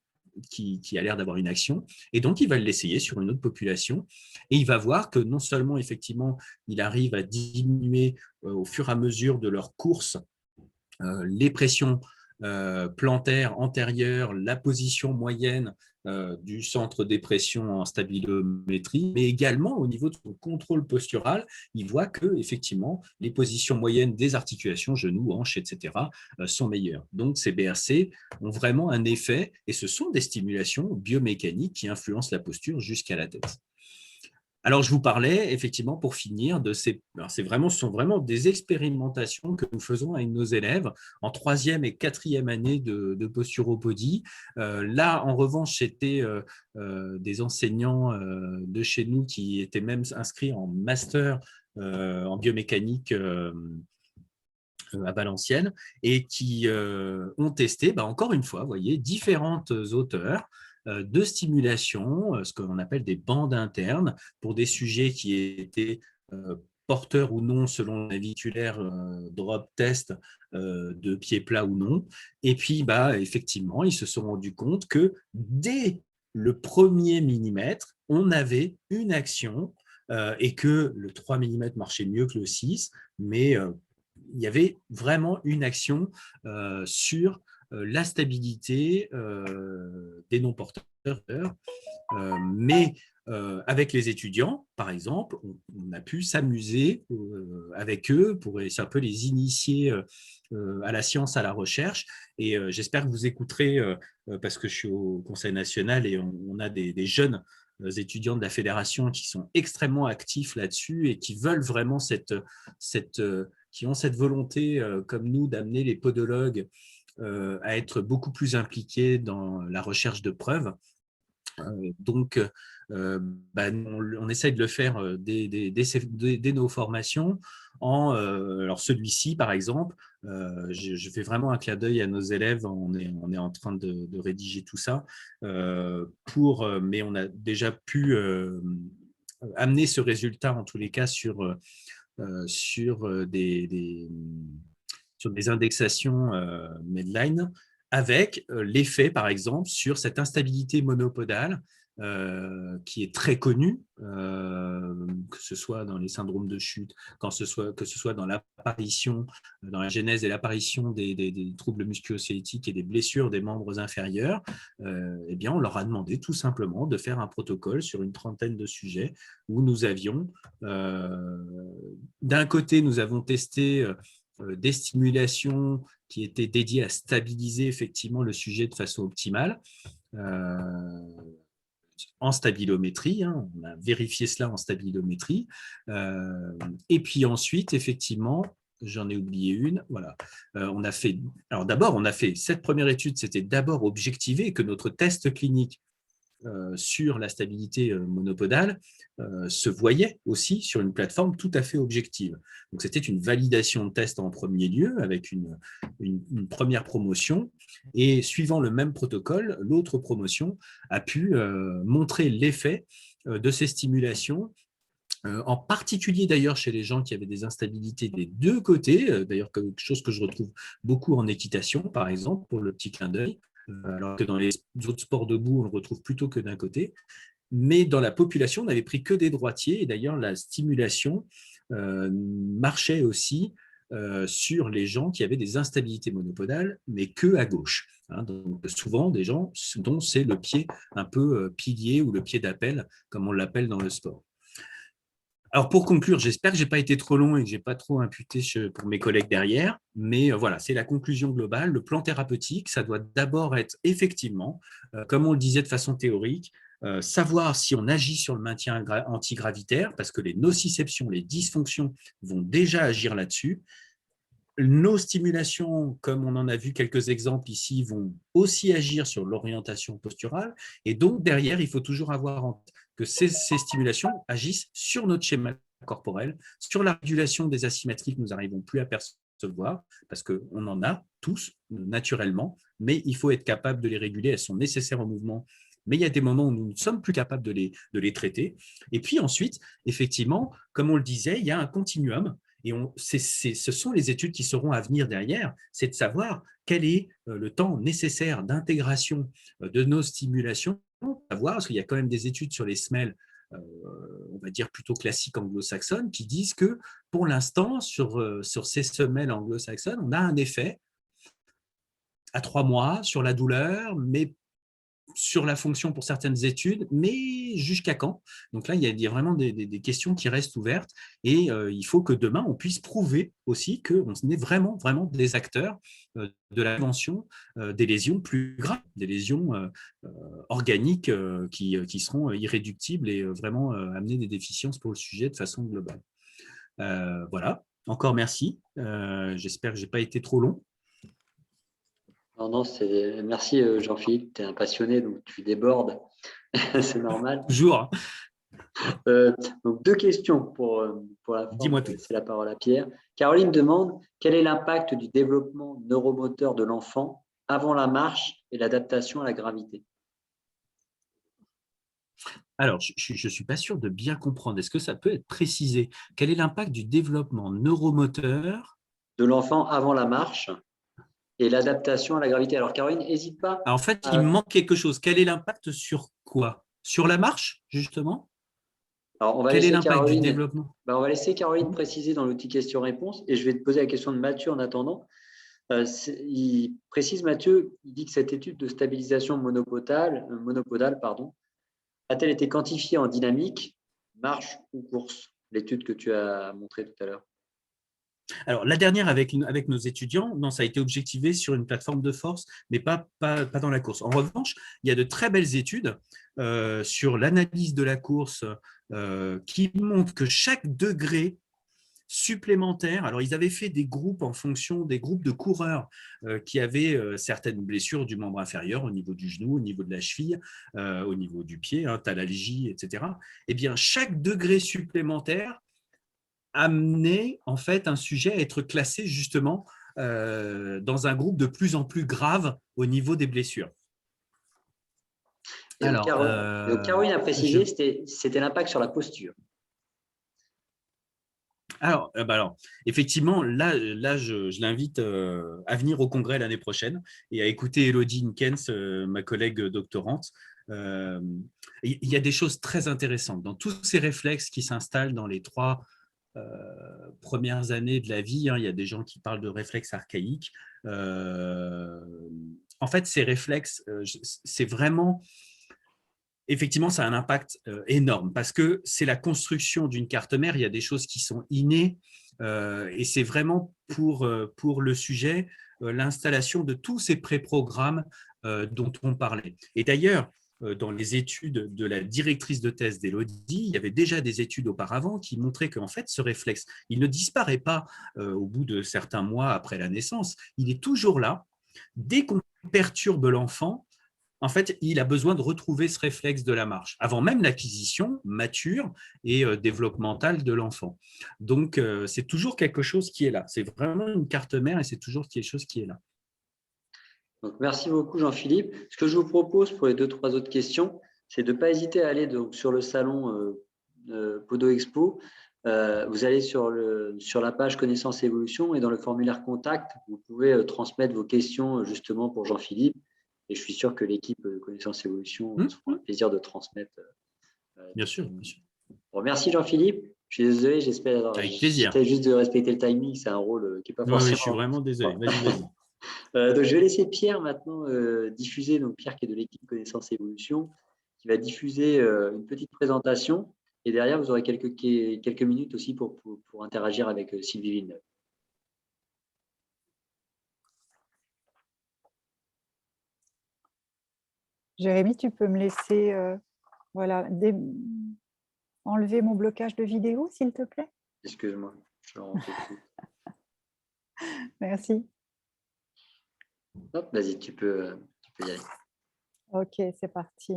a l'air d'avoir une action, et donc il va l'essayer sur une autre population, et il va voir que non seulement, effectivement, il arrive à diminuer au fur et à mesure de leur course les pressions plantaires antérieures, la position moyenne du centre des pressions en stabilométrie, mais également au niveau de son contrôle postural, il voit que effectivement les positions moyennes des articulations, genoux, hanches, etc., sont meilleures. Donc ces BRC ont vraiment un effet et ce sont des stimulations biomécaniques qui influencent la posture jusqu'à la tête. Alors, je vous parlais, effectivement, pour finir, de ces. Alors, ce sont vraiment des expérimentations que nous faisons avec nos élèves en 3e et 4e année de posturopodie. Là, en revanche, c'était des enseignants de chez nous qui étaient même inscrits en master en biomécanique à Valenciennes et qui ont testé, encore une fois, vous voyez, différentes auteurs de stimulation, ce qu'on appelle des bandes internes, pour des sujets qui étaient porteurs ou non selon la naviculaire drop test de pied plat ou non. Et puis, effectivement, ils se sont rendus compte que dès le premier millimètre, on avait une action et que le 3 mm marchait mieux que le 6, mais il y avait vraiment une action sur la stabilité des non-porteurs. Mais avec les étudiants, par exemple, on a pu s'amuser avec eux pour un peu les initier à la science, à la recherche. Et j'espère que vous écouterez, parce que je suis au Conseil national et on a des jeunes étudiants de la fédération qui sont extrêmement actifs là-dessus et qui veulent vraiment qui ont cette volonté, comme nous, d'amener les podologues à être beaucoup plus impliqués dans la recherche de preuves. Donc, on essaye de le faire dès nos formations. Alors celui-ci, par exemple, je fais vraiment un clin d'œil à nos élèves. On est en train de rédiger tout ça, mais on a déjà pu amener ce résultat, en tous les cas, sur des indexations Medline, avec l'effet, par exemple, sur cette instabilité monopodale qui est très connue, que ce soit dans les syndromes de chute, que ce soit dans l'apparition, dans la genèse et l'apparition des troubles musculo-squelettiques et des blessures des membres inférieurs. Eh bien, on leur a demandé tout simplement de faire un protocole sur une trentaine de sujets où nous avions, d'un côté, nous avons testé des stimulations qui étaient dédiées à stabiliser effectivement le sujet de façon optimale en stabilométrie. On a vérifié cela en stabilométrie. Et puis ensuite, effectivement, j'en ai oublié une. Voilà. On a fait cette première étude, c'était d'abord objectiver que notre test clinique sur la stabilité monopodale se voyait aussi sur une plateforme tout à fait objective. Donc, c'était une validation de test en premier lieu avec une première promotion. Et suivant le même protocole, l'autre promotion a pu montrer l'effet de ces stimulations en particulier d'ailleurs chez les gens qui avaient des instabilités des deux côtés, d'ailleurs quelque chose que je retrouve beaucoup en équitation, par exemple, pour le petit clin d'œil, alors que dans les autres sports debout, on le retrouve plutôt que d'un côté. Mais dans la population, on n'avait pris que des droitiers, et d'ailleurs la stimulation marchait aussi sur les gens qui avaient des instabilités monopodales, mais que à gauche. Donc souvent des gens dont c'est le pied un peu pilier ou le pied d'appel, comme on l'appelle dans le sport. Alors pour conclure, j'espère que je n'ai pas été trop long et que je n'ai pas trop imputé pour mes collègues derrière, mais voilà, c'est la conclusion globale. Le plan thérapeutique, ça doit d'abord être effectivement, comme on le disait de façon théorique, savoir si on agit sur le maintien antigravitaire, parce que les nociceptions, les dysfonctions vont déjà agir là-dessus. Nos stimulations, comme on en a vu quelques exemples ici, vont aussi agir sur l'orientation posturale. Et donc, derrière, il faut toujours avoir en tête que ces stimulations agissent sur notre schéma corporel, sur la régulation des asymétries que nous n'arrivons plus à percevoir recevoir, parce qu'on en a tous naturellement, mais il faut être capable de les réguler. Elles sont nécessaires au mouvement, mais il y a des moments où nous ne sommes plus capables de les traiter. Et puis ensuite, effectivement, comme on le disait, il y a un continuum. Et ce sont les études qui seront à venir derrière, c'est de savoir quel est le temps nécessaire d'intégration de nos stimulations, à voir, parce qu'il y a quand même des études sur les semelles, on va dire plutôt classiques anglo-saxonnes, qui disent que pour l'instant, sur ces semelles anglo-saxonnes, on a un effet à 3 mois sur la douleur, mais sur la fonction pour certaines études, mais jusqu'à quand? Donc là, il y a vraiment des questions qui restent ouvertes et il faut que demain, on puisse prouver aussi qu'on est vraiment, vraiment des acteurs de la prévention des lésions plus graves, des lésions organiques qui seront irréductibles et vraiment amener des déficiences pour le sujet de façon globale. Voilà, encore merci. J'espère que je n'ai pas été trop long. Non, merci Jean-Philippe, tu es un passionné, donc tu débordes, c'est normal. Toujours. Donc, 2 questions pour la fin. Dis-moi tout. C'est la parole à Pierre. Caroline demande quel est l'impact du développement neuromoteur de l'enfant avant la marche et l'adaptation à la gravité? Alors, je ne suis pas sûr de bien comprendre. Est-ce que ça peut être précisé? Quel est l'impact du développement neuromoteur? De l'enfant avant la marche et l'adaptation à la gravité. Alors, Caroline, n'hésite pas. Alors, en fait, il me manque quelque chose. Quel est l'impact sur quoi? Sur la marche, justement? Alors, on va Quel est laisser l'impact du Caroline, développement? on va laisser Caroline préciser dans l'outil questions-réponses et je vais te poser la question de Mathieu en attendant. Il précise, Mathieu, il dit que cette étude de stabilisation monopodale, a-t-elle été quantifiée en dynamique, marche ou course? L'étude que tu as montrée tout à l'heure. Alors, la dernière avec nos étudiants, non, ça a été objectivé sur une plateforme de force, mais pas dans la course. En revanche, il y a de très belles études sur l'analyse de la course qui montrent que chaque degré supplémentaire, alors ils avaient fait des groupes en fonction des groupes de coureurs qui avaient certaines blessures du membre inférieur au niveau du genou, au niveau de la cheville, au niveau du pied, thalalgie, etc. Eh bien, chaque degré supplémentaire amener en fait un sujet à être classé justement dans un groupe de plus en plus grave au niveau des blessures. Et alors, Caroline a précisé c'était l'impact sur la posture. Alors, effectivement, là je l'invite à venir au congrès l'année prochaine et à écouter Elodie Inkens, ma collègue doctorante. Il y a des choses très intéressantes dans tous ces réflexes qui s'installent dans les 3 premières années de la vie. Il y a des gens qui parlent de réflexes archaïques. En fait, ces réflexes, c'est vraiment… Effectivement, ça a un impact énorme parce que c'est la construction d'une carte mère. Il y a des choses qui sont innées et c'est vraiment pour le sujet l'installation de tous ces pré-programmes dont on parlait. Et d'ailleurs, dans les études de la directrice de thèse d'Élodie, il y avait déjà des études auparavant qui montraient qu'en fait, ce réflexe, il ne disparaît pas au bout de certains mois après la naissance. Il est toujours là. Dès qu'on perturbe l'enfant, en fait, il a besoin de retrouver ce réflexe de la marche, avant même l'acquisition mature et développementale de l'enfant. Donc, c'est toujours quelque chose qui est là. C'est vraiment une carte mère et c'est toujours quelque chose qui est là. Donc, merci beaucoup, Jean-Philippe. Ce que je vous propose pour les 2-3 autres questions, c'est de ne pas hésiter à aller donc, sur le salon Podo Expo. Vous allez sur la page Connaissance et Évolution et dans le formulaire Contact, vous pouvez transmettre vos questions justement pour Jean-Philippe. Et je suis sûr que l'équipe de Connaissance et Évolution se fera un plaisir de transmettre. Bien sûr, bien sûr. Bon, merci Jean-Philippe. Je suis désolé, j'espère. Avec plaisir. J'essaie juste de respecter le timing, c'est un rôle qui n'est pas forcément… Oui, je suis vraiment désolé. Vas-y. Donc, je vais laisser Pierre maintenant diffuser, donc Pierre qui est de l'équipe Connaissance et Évolution, qui va diffuser une petite présentation. Et derrière, vous aurez quelques minutes aussi pour interagir avec Sylvie Villeneuve. Jérémy, tu peux me laisser enlever mon blocage de vidéo, s'il te plaît? Excuse-moi, je rentre tout de suite. Merci. Hop, vas-y, tu peux y aller. Ok, c'est parti.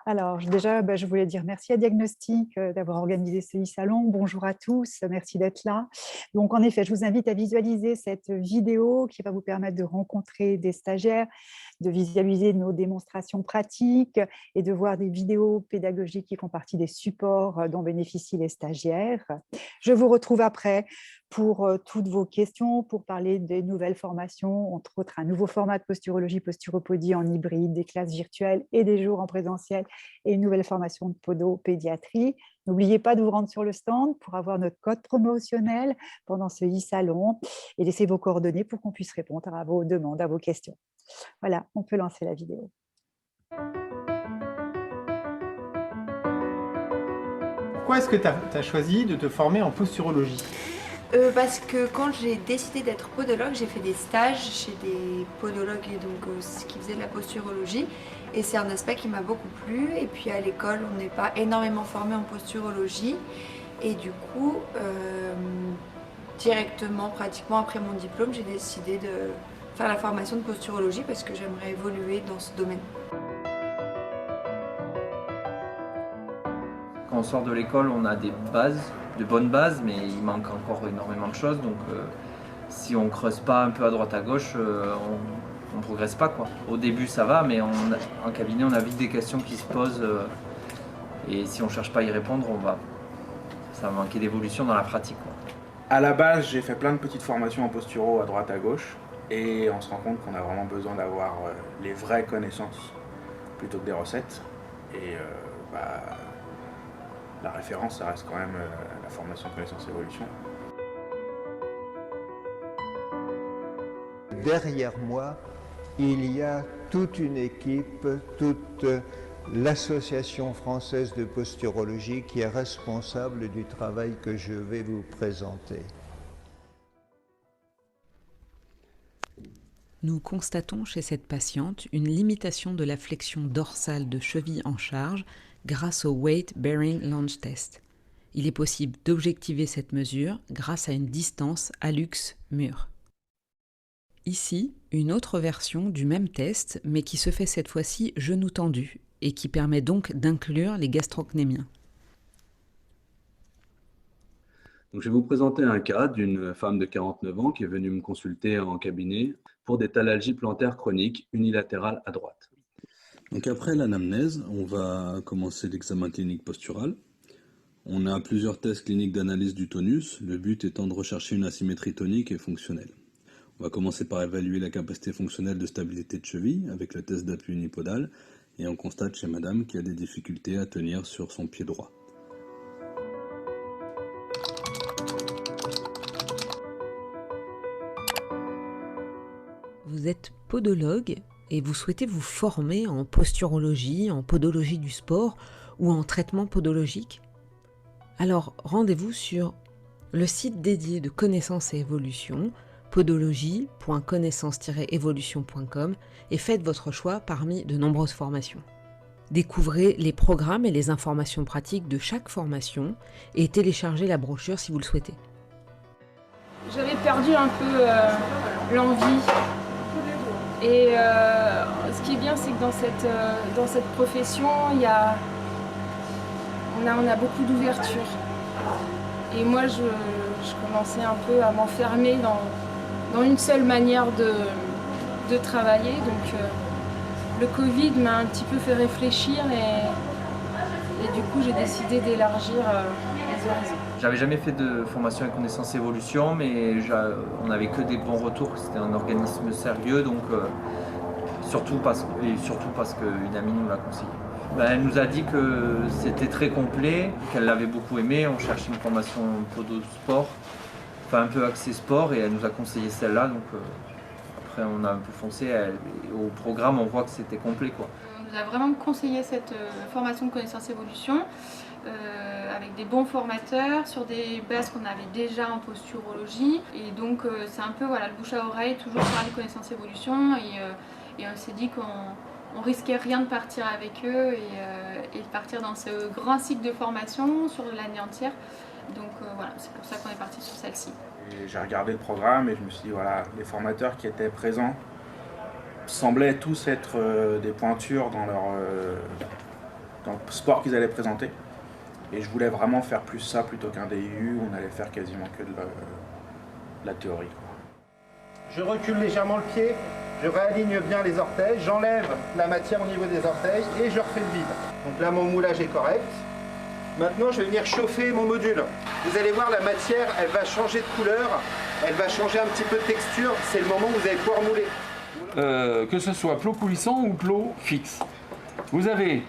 Alors, déjà, je voulais dire merci à Diagnostic d'avoir organisé ce e-salon. Bonjour à tous, merci d'être là. Donc, en effet, je vous invite à visualiser cette vidéo qui va vous permettre de rencontrer des stagiaires, de visualiser nos démonstrations pratiques et de voir des vidéos pédagogiques qui font partie des supports dont bénéficient les stagiaires. Je vous retrouve après pour toutes vos questions, pour parler des nouvelles formations, entre autres un nouveau format de posturologie, posturopodie en hybride, des classes virtuelles et des jours en présentiel et une nouvelle formation de podopédiatrie. N'oubliez pas de vous rendre sur le stand pour avoir notre code promotionnel pendant ce e-salon et laissez vos coordonnées pour qu'on puisse répondre à vos demandes, à vos questions. Voilà, on peut lancer la vidéo. Pourquoi est-ce que tu as choisi de te former en posturologie ? Parce que quand j'ai décidé d'être podologue, j'ai fait des stages chez des podologues qui faisaient de la posturologie. Et c'est un aspect qui m'a beaucoup plu. Et puis à l'école, on n'est pas énormément formé en posturologie. Et du coup, directement, pratiquement après mon diplôme, j'ai décidé de faire la formation de posturologie parce que j'aimerais évoluer dans ce domaine. Quand on sort de l'école, on a des bases, de bonnes bases, mais il manque encore énormément de choses. Donc si on creuse pas un peu à droite à gauche, on ne progresse pas, quoi. Au début ça va, mais en cabinet on a vite des questions qui se posent et si on ne cherche pas à y répondre, ça va manquer d'évolution dans la pratique, quoi. À la base, j'ai fait plein de petites formations en posturo à droite à gauche et on se rend compte qu'on a vraiment besoin d'avoir les vraies connaissances plutôt que des recettes. Et la référence, ça reste quand même la formation connaissance évolution. Derrière moi, il y a toute une équipe, toute l'Association française de posturologie qui est responsable du travail que je vais vous présenter. Nous constatons chez cette patiente une limitation de la flexion dorsale de cheville en charge grâce au Weight Bearing Lunge Test. Il est possible d'objectiver cette mesure grâce à une distance hallux-mur. Ici, une autre version du même test, mais qui se fait cette fois-ci genou tendu et qui permet donc d'inclure les gastrocnémiens. Donc, je vais vous présenter un cas d'une femme de 49 ans qui est venue me consulter en cabinet pour des thalalgies plantaires chroniques unilatérales à droite. Donc après l'anamnèse, on va commencer l'examen clinique postural. On a plusieurs tests cliniques d'analyse du tonus, le but étant de rechercher une asymétrie tonique et fonctionnelle. On va commencer par évaluer la capacité fonctionnelle de stabilité de cheville avec le test d'appui unipodal et on constate chez madame qu'il y a des difficultés à tenir sur son pied droit. Vous êtes podologue et vous souhaitez vous former en posturologie, en podologie du sport ou en traitement podologique? Alors rendez-vous sur le site dédié de Connaissance et Évolution, podologie.connaissance-évolution.com et faites votre choix parmi de nombreuses formations. Découvrez les programmes et les informations pratiques de chaque formation et téléchargez la brochure si vous le souhaitez. J'avais perdu un peu l'envie. Et ce qui est bien, c'est que dans cette profession, on a beaucoup d'ouverture. Et moi, je commençais un peu à m'enfermer dans une seule manière de travailler. Donc le Covid m'a un petit peu fait réfléchir et du coup, j'ai décidé d'élargir les horizons. J'avais jamais fait de formation avec connaissance évolution, mais on n'avait que des bons retours. C'était un organisme sérieux, donc surtout parce qu'une amie nous l'a conseillé. Elle nous a dit que c'était très complet, qu'elle l'avait beaucoup aimé. On cherchait une formation podo-sport, enfin un peu axée sport, et elle nous a conseillé celle-là. Donc après, on a un peu foncé. Au programme, on voit que c'était complet, quoi. On nous a vraiment conseillé cette formation de connaissance évolution. Avec des bons formateurs sur des bases qu'on avait déjà en posturologie et donc c'est un peu le bouche à oreille, toujours parler de connaissance évolution et on s'est dit qu'on risquait rien de partir avec eux et de partir dans ce grand cycle de formation sur l'année entière. Donc c'est pour ça qu'on est parti sur celle-ci. J'ai regardé le programme et je me suis dit les formateurs qui étaient présents semblaient tous être des pointures sport qu'ils allaient présenter. Et je voulais vraiment faire plus ça plutôt qu'un DU où on allait faire quasiment que de la théorie, quoi. Je recule légèrement le pied, je réaligne bien les orteils, j'enlève la matière au niveau des orteils et je refais le vide. Donc là, mon moulage est correct. Maintenant, je vais venir chauffer mon module. Vous allez voir, la matière, elle va changer de couleur, elle va changer un petit peu de texture. C'est le moment où vous allez pouvoir mouler. Que ce soit plot coulissant ou plot fixe. Vous avez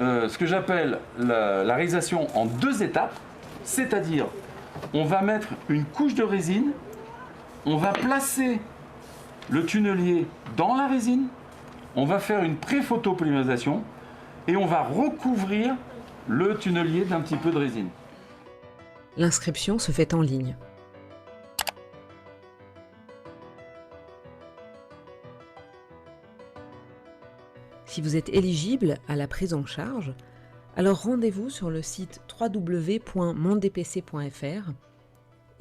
ce que j'appelle la réalisation en 2 étapes, c'est-à-dire on va mettre une couche de résine, on va placer le tunnelier dans la résine, on va faire une pré-photopolymérisation et on va recouvrir le tunnelier d'un petit peu de résine. L'inscription se fait en ligne. Si vous êtes éligible à la prise en charge, alors rendez-vous sur le site www.mondepc.fr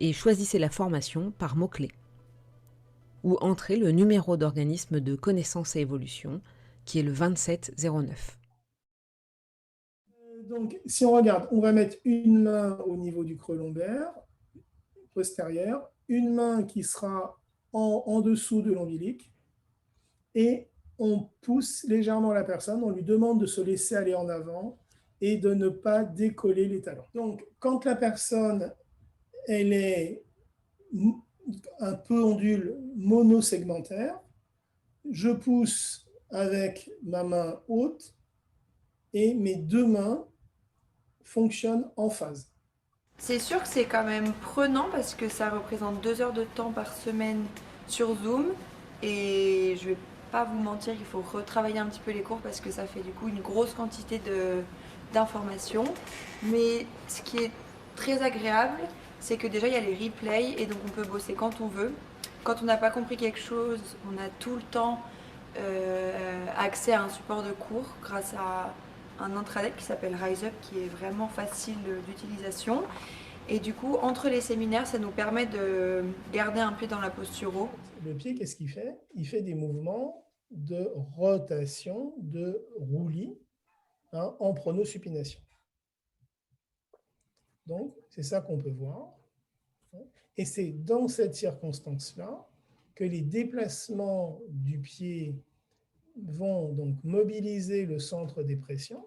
et choisissez la formation par mots-clés. Ou entrez le numéro d'organisme de connaissance et évolution qui est le 2709. Donc, si on regarde, on va mettre une main au niveau du creux lombaire, postérieur, une main qui sera en dessous de l'ombilic, et on pousse légèrement la personne, on lui demande de se laisser aller en avant et de ne pas décoller les talons. Donc, quand la personne, elle est un peu ondule monosegmentaire, je pousse avec ma main haute et mes 2 mains fonctionnent en phase. C'est sûr que c'est quand même prenant parce que ça représente 2 heures de temps par semaine sur Zoom et je vais pas vous mentir, il faut retravailler un petit peu les cours parce que ça fait du coup une grosse quantité d'informations. Mais ce qui est très agréable, c'est que déjà il y a les replays et donc on peut bosser quand on veut. Quand on n'a pas compris quelque chose, on a tout le temps accès à un support de cours grâce à un intranet qui s'appelle RiseUp qui est vraiment facile d'utilisation. Et du coup, entre les séminaires, ça nous permet de garder un pied dans la posturo. Le pied, qu'est-ce qu'il fait? Il fait des mouvements de rotation, de roulis, en pronosupination. Donc, c'est ça qu'on peut voir. Et c'est dans cette circonstance-là que les déplacements du pied vont donc mobiliser le centre des pressions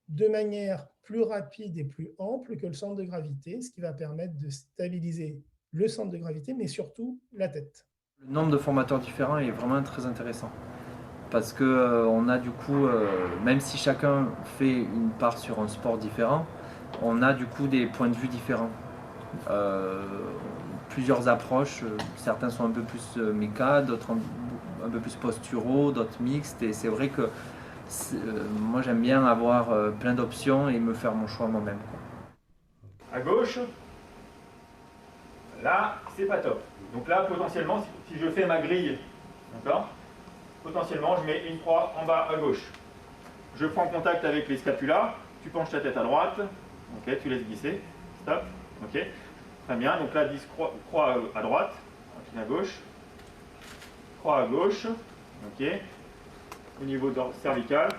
de manière plus rapide et plus ample que le centre de gravité, ce qui va permettre de stabiliser le centre de gravité, mais surtout la tête. Le nombre de formateurs différents est vraiment très intéressant parce qu'on a du coup, même si chacun fait une part sur un sport différent, on a du coup des points de vue différents. Plusieurs approches, certains sont un peu plus méca, d'autres un peu plus posturaux, d'autres mixtes, et c'est vrai que moi j'aime bien avoir plein d'options et me faire mon choix moi-même. À gauche, là c'est pas top. Donc là potentiellement si je fais ma grille, d'accord, potentiellement je mets une croix en bas à gauche. Je prends contact avec les scapulas, tu penches ta tête à droite, ok, tu laisses glisser, stop, ok, très bien, donc là 10 croix à droite, à gauche, croix à gauche, ok, au niveau cervical,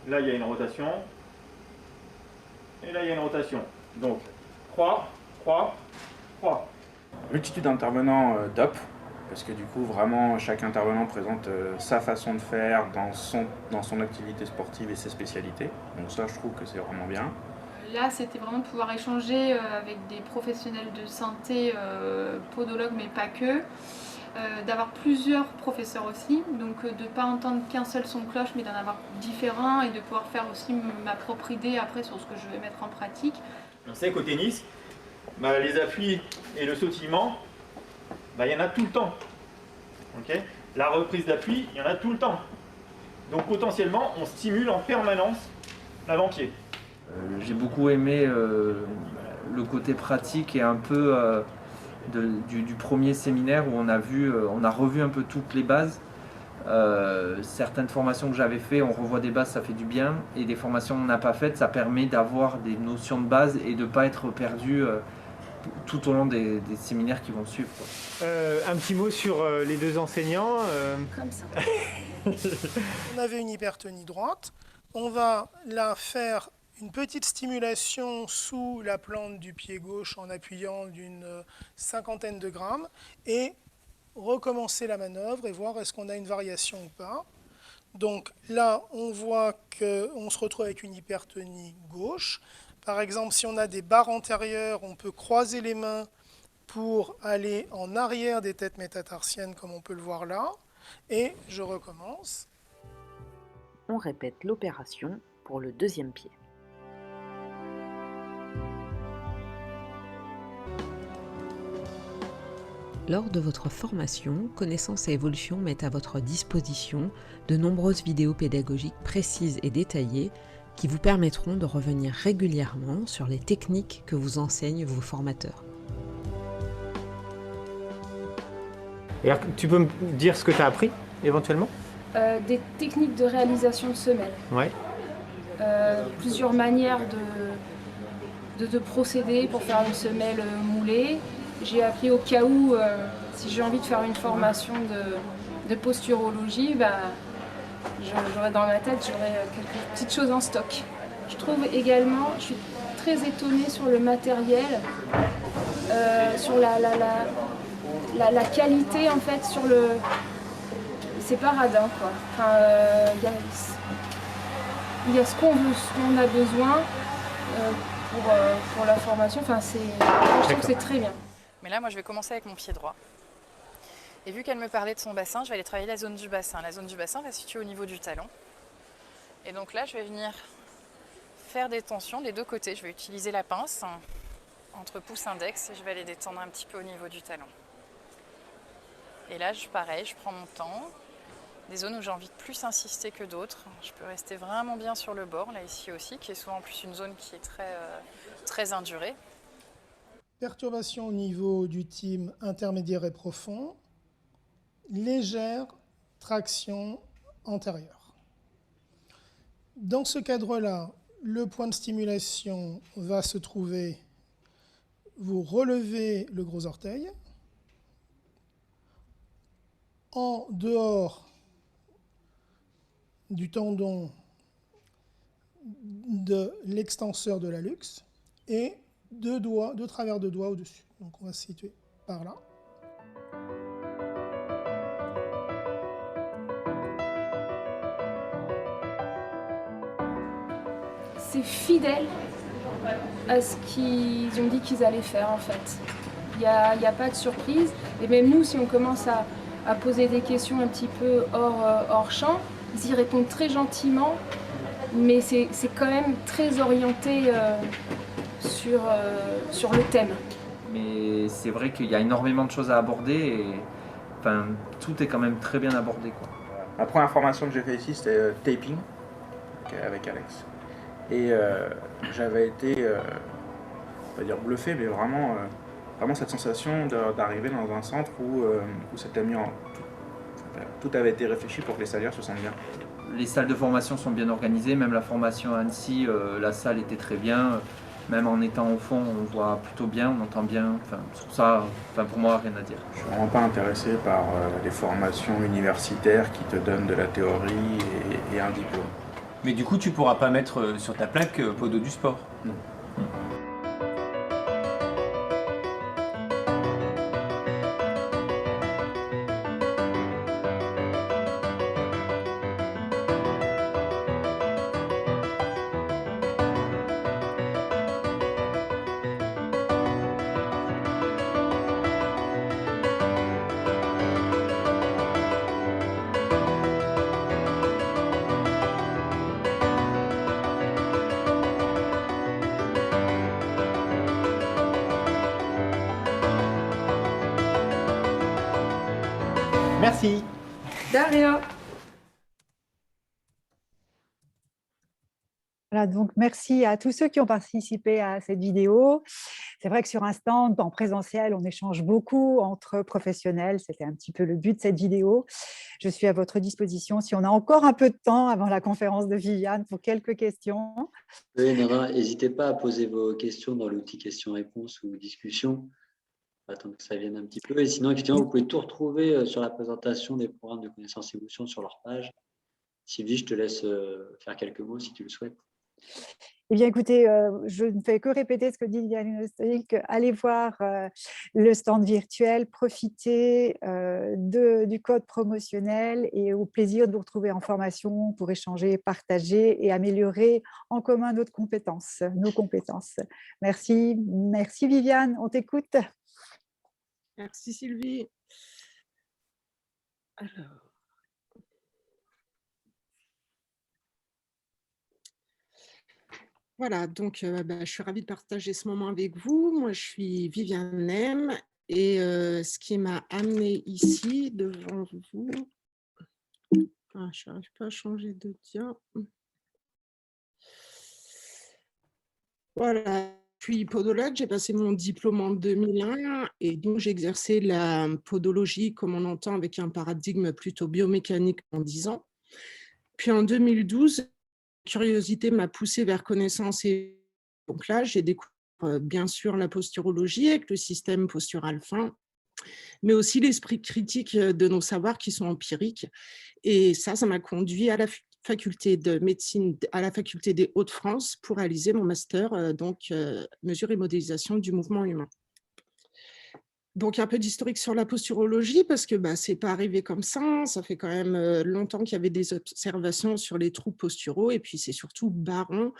là il y a une rotation, et là il y a une rotation, donc croix, croix, croix. Multitude d'intervenants top, parce que du coup vraiment chaque intervenant présente sa façon de faire dans son activité sportive et ses spécialités, donc ça je trouve que c'est vraiment bien. Là, c'était vraiment de pouvoir échanger avec des professionnels de santé, podologues, mais pas que, d'avoir plusieurs professeurs aussi, donc de ne pas entendre qu'un seul son de cloche, mais d'en avoir différents et de pouvoir faire aussi ma propre idée après sur ce que je vais mettre en pratique. On sait qu'au tennis, les appuis et le sautillement, il y en a tout le temps. Okay, la reprise d'appui, il y en a tout le temps. Donc potentiellement, on stimule en permanence l'avant-pied. J'ai beaucoup aimé le côté pratique et un peu du premier séminaire où on a revu un peu toutes les bases. Certaines formations que j'avais faites, on revoit des bases, ça fait du bien, et des formations qu'on n'a pas faites, ça permet d'avoir des notions de base et de ne pas être perdu tout au long des séminaires qui vont suivre. Un petit mot sur les 2 enseignants. Comme ça. On avait une hypertonie droite, on va là faire une petite stimulation sous la plante du pied gauche en appuyant d'une 50aine de grammes et recommencer la manœuvre et voir est-ce qu'on a une variation ou pas. Donc là, on voit qu'on se retrouve avec une hypertonie gauche. Par exemple, si on a des barres antérieures, on peut croiser les mains pour aller en arrière des têtes métatarsiennes, comme on peut le voir là. Et je recommence. On répète l'opération pour le deuxième pied. Lors de votre formation, Connaissance et Évolution met à votre disposition de nombreuses vidéos pédagogiques précises et détaillées qui vous permettront de revenir régulièrement sur les techniques que vous enseignent vos formateurs. Et alors, tu peux me dire ce que tu as appris éventuellement? Des techniques de réalisation de semelles. Ouais. Plusieurs manières de procéder pour faire une semelle moulée. J'ai appris au cas où, si j'ai envie de faire une formation de posturologie, j'aurais dans ma tête, quelques petites choses en stock. Je trouve également, je suis très étonnée sur le matériel, sur la qualité en fait, sur le... C'est pas radin quoi. Enfin, il y a ce qu'on a besoin pour la formation. Enfin, je trouve que c'est très bien. Mais là, moi, je vais commencer avec mon pied droit. Et vu qu'elle me parlait de son bassin, je vais aller travailler la zone du bassin. La zone du bassin va se situer au niveau du talon. Et donc là, je vais venir faire des tensions des deux côtés. Je vais utiliser la pince entre pouce index et je vais aller détendre un petit peu au niveau du talon. Et là, pareil, je prends mon temps. Des zones où j'ai envie de plus insister que d'autres. Je peux rester vraiment bien sur le bord, là ici aussi, qui est souvent en plus une zone qui est très indurée. Perturbation au niveau du thym intermédiaire et profond, légère traction antérieure. Dans ce cadre-là, le point de stimulation va se trouver, vous relevez le gros orteil, en dehors du tendon de l'extenseur de l'hallux et deux travers de doigts au-dessus. Donc on va se situer par là. C'est fidèle à ce qu'ils ont dit qu'ils allaient faire en fait. Il n'y a pas de surprise. Et même nous, si on commence à poser des questions un petit peu hors champ, ils y répondent très gentiment, mais c'est quand même très orienté sur le thème. Mais c'est vrai qu'il y a énormément de choses à aborder et enfin, tout est quand même très bien abordé, quoi. La première formation que j'ai fait ici, c'était taping avec Alex. Et j'avais été, on va dire bluffé, mais vraiment cette sensation d'arriver dans un centre où c'était mis tout avait été réfléchi pour que les stagiaires se sentent bien. Les salles de formation sont bien organisées, même la formation à Annecy, la salle était très bien. Même en étant au fond, on voit plutôt bien, on entend bien. Enfin, sur ça, pour moi, rien à dire. Je suis vraiment pas intéressé par les formations universitaires qui te donnent de la théorie et un diplôme. Mais du coup, tu pourras pas mettre sur ta plaque Podo du sport. Non. Merci. De rien. Voilà, donc merci à tous ceux qui ont participé à cette vidéo. C'est vrai que sur un stand, en présentiel, on échange beaucoup entre professionnels. C'était un petit peu le but de cette vidéo. Je suis à votre disposition si on a encore un peu de temps avant la conférence de Viviane pour quelques questions. Oui, non, n'hésitez pas à poser vos questions dans l'outil questions-réponses ou discussion. Attendre que ça vienne un petit peu. Et sinon, effectivement, vous pouvez tout retrouver sur la présentation des programmes de connaissances et évolution sur leur page. Sylvie, je te laisse faire quelques mots si tu le souhaites. Eh bien, écoutez, je ne fais que répéter ce que dit Diagnostic. Allez voir le stand virtuel, profitez du code promotionnel et au plaisir de vous retrouver en formation pour échanger, partager et améliorer en commun nos compétences. Merci. Merci Viviane, on t'écoute. Merci Sylvie. Alors. Voilà, donc je suis ravie de partager ce moment avec vous. Moi, je suis Viviane Nem et ce qui m'a amenée ici devant vous... Ah, je n'arrive pas à changer de dia. Voilà, je suis podologue, j'ai passé mon diplôme en 2001 et donc j'ai exercé la podologie comme on entend avec un paradigme plutôt biomécanique en 10 ans. Puis en 2012, curiosité m'a poussée vers connaissance et donc là, j'ai découvert bien sûr la posturologie avec le système postural fin, mais aussi l'esprit critique de nos savoirs qui sont empiriques. Et ça m'a conduit à la faculté de médecine, à la faculté des Hauts-de-France pour réaliser mon master, mesure et modélisation du mouvement humain. Donc, un peu d'historique sur la posturologie, parce que ce n'est pas arrivé comme ça fait quand même longtemps qu'il y avait des observations sur les troubles posturaux, et puis c'est surtout Baron,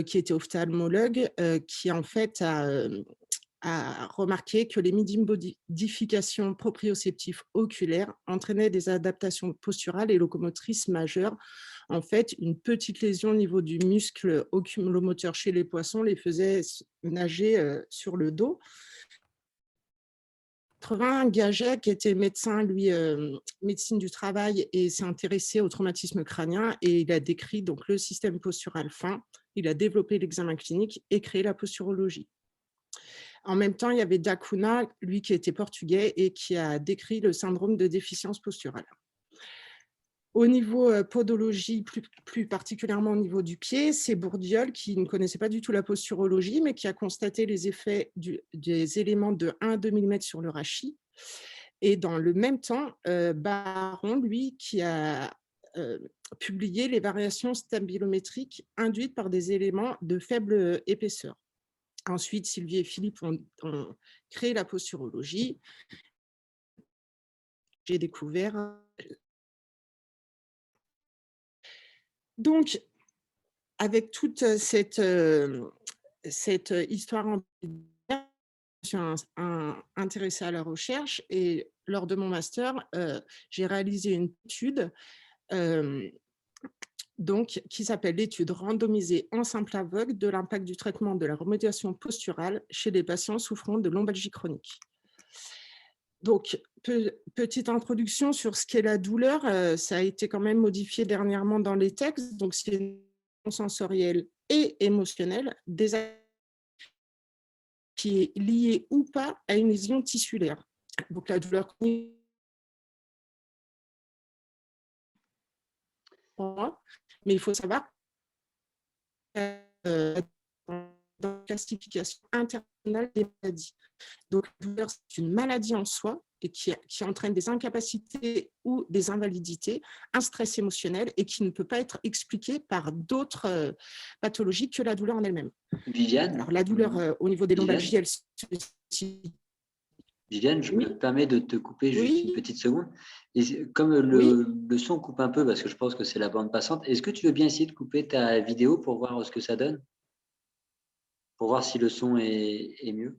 qui était ophtalmologue, qui en fait a remarqué que les modifications proprioceptives oculaires entraînaient des adaptations posturales et locomotrices majeures. En fait, une petite lésion au niveau du muscle oculomoteur chez les poissons les faisait nager sur le dos. Gaget, qui était médecin, lui, médecine du travail, et s'est intéressé au traumatisme crânien, et il a décrit donc le système postural fin, il a développé l'examen clinique et créé la posturologie. En même temps, il y avait Da Cunha, lui qui était portugais et qui a décrit le syndrome de déficience posturale. Au niveau podologie, plus particulièrement au niveau du pied, c'est Bourdiol qui ne connaissait pas du tout la posturologie, mais qui a constaté les effets des éléments de 1 à 2 mm sur le rachis. Et dans le même temps, Baron, lui, qui a publié les variations stabilométriques induites par des éléments de faible épaisseur. Ensuite, Sylvie et Philippe ont créé la posturologie. J'ai découvert... Donc, avec toute cette histoire, je suis intéressée à la recherche et lors de mon master, j'ai réalisé une étude qui s'appelle l'étude randomisée en simple aveugle de l'impact du traitement de la remodélisation posturale chez les patients souffrant de lombalgie chronique. Donc, petite introduction sur ce qu'est la douleur. Ça a été quand même modifié dernièrement dans les textes. Donc, c'est une sensorielle et émotionnelle qui est liée ou pas à une lésion tissulaire. Donc, la douleur chronique, mais il faut savoir dans la classification internationale des maladies. Donc, la douleur, c'est une maladie en soi et qui entraîne des incapacités ou des invalidités, un stress émotionnel et qui ne peut pas être expliqué par d'autres pathologies que la douleur en elle-même. Viviane. Alors, la douleur au niveau des lombalgies, elle se... Viviane, je me permets de te couper juste une petite seconde. Et comme le son coupe un peu, parce que je pense que c'est la bande passante, est-ce que tu veux bien essayer de couper ta vidéo pour voir ce que ça donne? Pour voir si le son est mieux?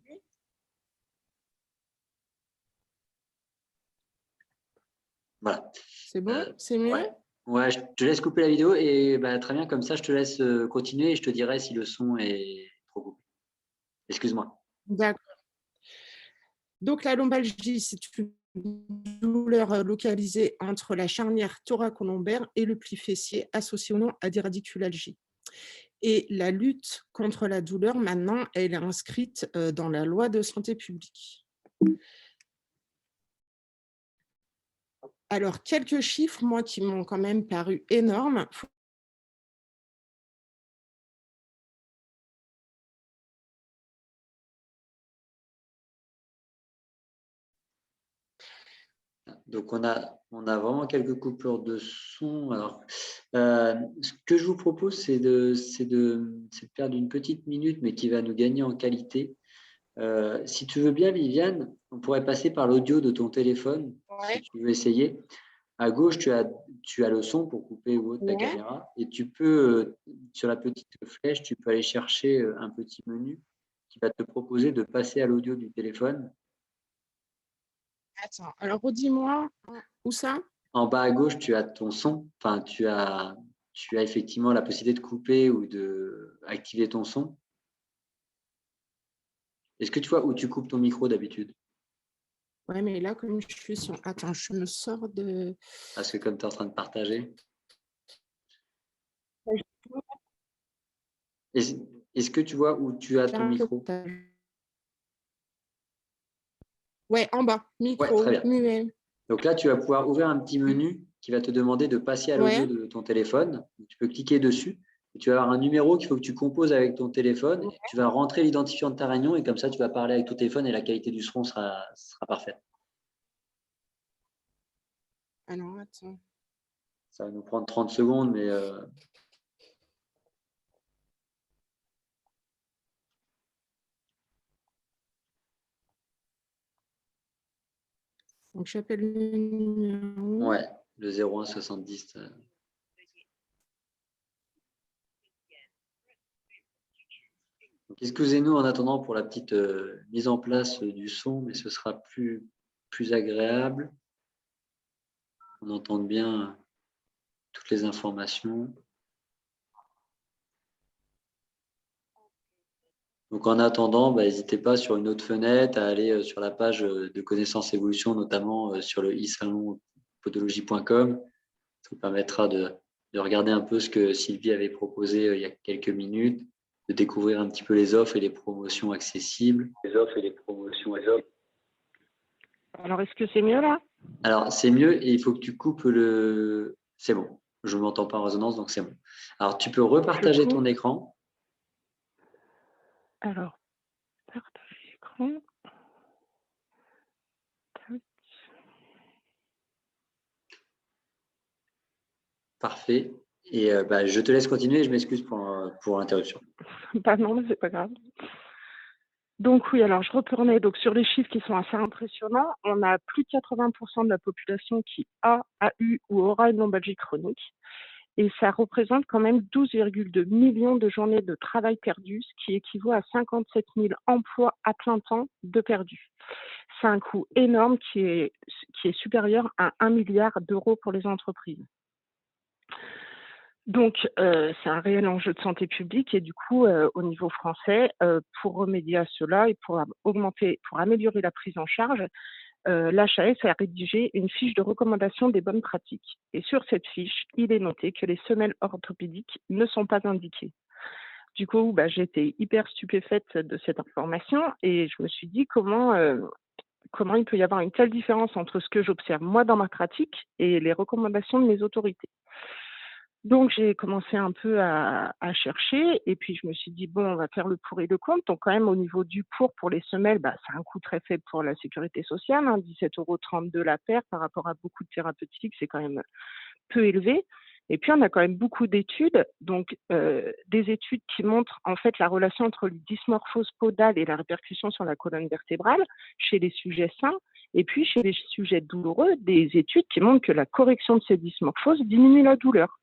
Voilà. C'est bon? C'est mieux? Ouais, je te laisse couper la vidéo et très bien, comme ça, je te laisse continuer et je te dirai si le son est trop coupé. Excuse-moi. D'accord. Donc, la lombalgie, c'est une douleur localisée entre la charnière thoracolombaire et le pli fessier associé ou non à des radiculalgies. Et la lutte contre la douleur, maintenant, elle est inscrite dans la loi de santé publique. Alors, quelques chiffres, moi, qui m'ont quand même paru énormes. Donc, on a vraiment quelques coupures de son. Alors, ce que je vous propose, c'est de perdre une petite minute, mais qui va nous gagner en qualité. Si tu veux bien, Viviane, on pourrait passer par l'audio de ton téléphone, si tu veux essayer. À gauche, tu as le son pour couper ou autre ta caméra. Et tu peux, sur la petite flèche, tu peux aller chercher un petit menu qui va te proposer de passer à l'audio du téléphone. Attends, alors redis-moi, où ça? En bas à gauche, tu as ton son. Enfin, tu as effectivement la possibilité de couper ou d'activer ton son. Est-ce que tu vois où tu coupes ton micro d'habitude? Ouais, mais là, comme je suis sur... Attends, je me sors de... Parce que comme tu es en train de partager. Est-ce que tu vois où tu as ton micro? Ouais, en bas, micro, ouais, très bien. muet. Donc là, tu vas pouvoir ouvrir un petit menu qui va te demander de passer à l'audio de ton téléphone. Tu peux cliquer dessus. Et tu vas avoir un numéro qu'il faut que tu composes avec ton téléphone. Et tu vas rentrer l'identifiant de ta réunion et comme ça, tu vas parler avec ton téléphone et la qualité du son sera parfaite. Alors, attends. Ça va nous prendre 30 secondes, mais… Donc, j'appelle le numéro. Ouais, le 01 70. Excusez-nous en attendant pour la petite mise en place du son, mais ce sera plus agréable. On entend bien toutes les informations. Donc en attendant, n'hésitez pas sur une autre fenêtre à aller sur la page de connaissances évolution, notamment sur le e-salon podologie.com. Ça vous permettra de regarder un peu ce que Sylvie avait proposé il y a quelques minutes, de découvrir un petit peu les offres et les promotions accessibles. Alors, est-ce que c'est mieux là? Alors, c'est mieux et il faut que tu coupes le… C'est bon, je ne m'entends pas en résonance, donc c'est bon. Alors, tu peux repartager ton écran. Alors, partager l'écran. Parfait. Et je te laisse continuer. Je m'excuse pour l'interruption. Bah non, mais c'est pas grave. Donc oui, alors je reprenais donc sur les chiffres qui sont assez impressionnants. On a plus de 80% de la population qui a eu ou aura une lombalgie chronique. Et ça représente quand même 12,2 millions de journées de travail perdues, ce qui équivaut à 57 000 emplois à plein temps de perdus. C'est un coût énorme qui est supérieur à 1 milliard d'euros pour les entreprises. Donc, c'est un réel enjeu de santé publique et du coup, au niveau français, pour remédier à cela et pour améliorer la prise en charge, l'HAS a rédigé une fiche de recommandation des bonnes pratiques. Et sur cette fiche, il est noté que les semelles orthopédiques ne sont pas indiquées. Du coup, j'ai été hyper stupéfaite de cette information et je me suis dit comment il peut y avoir une telle différence entre ce que j'observe moi dans ma pratique et les recommandations de mes autorités. Donc, j'ai commencé un peu à chercher et puis je me suis dit, bon, on va faire le pour et le contre. Donc, quand même, au niveau du pour les semelles, c'est un coût très faible pour la sécurité sociale, 17,32 € la paire par rapport à beaucoup de thérapeutiques, c'est quand même peu élevé. Et puis, on a quand même beaucoup d'études, donc des études qui montrent en fait la relation entre les dysmorphoses podales et la répercussion sur la colonne vertébrale chez les sujets sains. Et puis, chez les sujets douloureux, des études qui montrent que la correction de ces dysmorphoses diminue la douleur.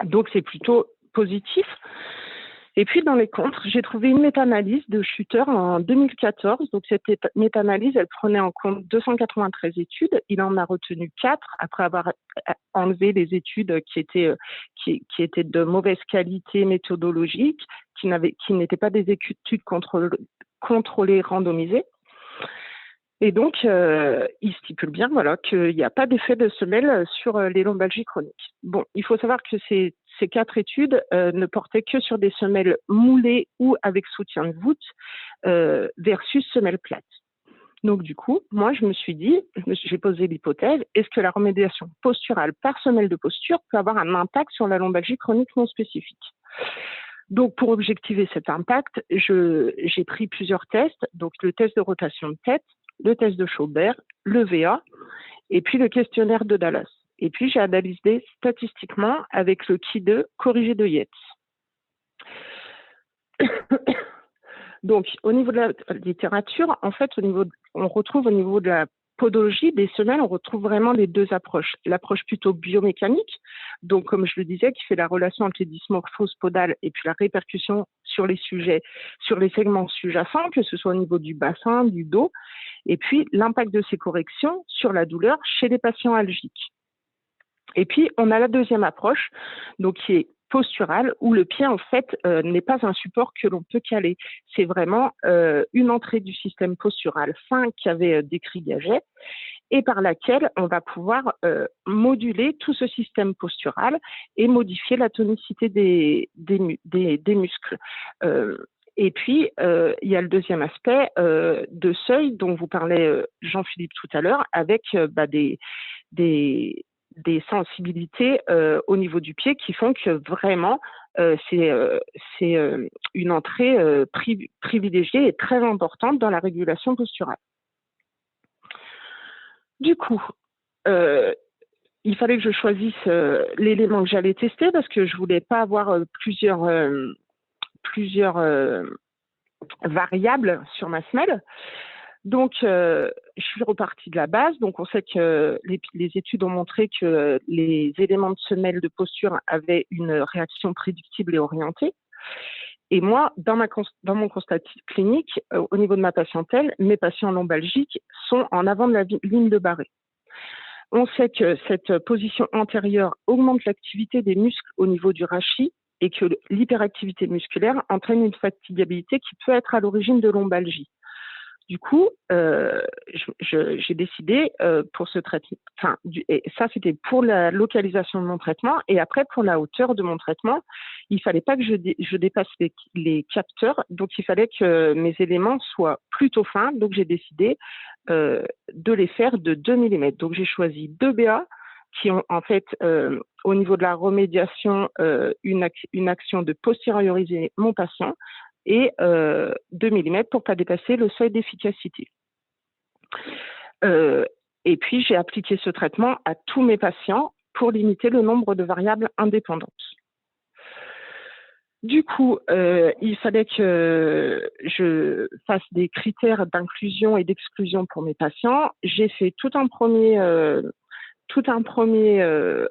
Donc, c'est plutôt positif. Et puis, dans les contres, j'ai trouvé une méta-analyse de Schutter en 2014. Donc, cette méta-analyse, elle prenait en compte 293 études. Il en a retenu 4 après avoir enlevé les études qui étaient de mauvaise qualité méthodologique, qui n'étaient pas des études contrôlées randomisées. Et donc, il stipule bien qu'il n'y a pas d'effet de semelle sur les lombalgies chroniques. Bon, il faut savoir que ces 4 études ne portaient que sur des semelles moulées ou avec soutien de voûte versus semelles plates. Donc, du coup, moi, je me suis dit, j'ai posé l'hypothèse, est-ce que la remédiation posturale par semelle de posture peut avoir un impact sur la lombalgie chronique non spécifique ? Donc, pour objectiver cet impact, j'ai pris plusieurs tests, donc le test de rotation de tête, le test de Schaubert, le VA, et puis le questionnaire de Dallas. Et puis, j'ai analysé statistiquement avec le Qui2 corrigé de Yates. Donc, au niveau de la littérature, en fait, on retrouve au niveau de la podologie des semelles, on retrouve vraiment les deux approches. L'approche plutôt biomécanique, donc comme je le disais, qui fait la relation entre les dysmorphoses podales et puis la répercussion sur les sujets, sur les segments sous-jacents, que ce soit au niveau du bassin, du dos, et puis l'impact de ces corrections sur la douleur chez les patients algiques. Et puis, on a la deuxième approche, donc qui est posturale, où le pied, en fait, n'est pas un support que l'on peut caler. C'est vraiment une entrée du système postural fin qu'avait décrit Gaget, et par laquelle on va pouvoir moduler tout ce système postural et modifier la tonicité des muscles. Et puis, il y a le deuxième aspect de seuil dont vous parlait Jean-Philippe tout à l'heure, avec des sensibilités au niveau du pied qui font que vraiment c'est une entrée privilégiée et très importante dans la régulation posturale. Du coup, il fallait que je choisisse l'élément que j'allais tester parce que je voulais pas avoir plusieurs variables sur ma semelle. Donc, je suis repartie de la base. Donc, on sait que les études ont montré que les éléments de semelle de posture avaient une réaction prédictible et orientée. Et moi, dans mon constat clinique, au niveau de ma patientèle, mes patients lombalgiques sont en avant de la ligne de Barré. On sait que cette position antérieure augmente l'activité des muscles au niveau du rachis et que l'hyperactivité musculaire entraîne une fatigabilité qui peut être à l'origine de lombalgie. Du coup, j'ai décidé pour ce traitement, et ça c'était pour la localisation de mon traitement, et après pour la hauteur de mon traitement, il fallait pas que je dépasse les capteurs, donc il fallait que mes éléments soient plutôt fins, donc j'ai décidé de les faire de 2 mm. Donc j'ai choisi 2 BA qui ont en fait au niveau de la remédiation une action de postérioriser mon patient, et 2 mm pour ne pas dépasser le seuil d'efficacité. Et puis, j'ai appliqué ce traitement à tous mes patients pour limiter le nombre de variables indépendantes. Du coup, il fallait que je fasse des critères d'inclusion et d'exclusion pour mes patients. J'ai fait tout un premier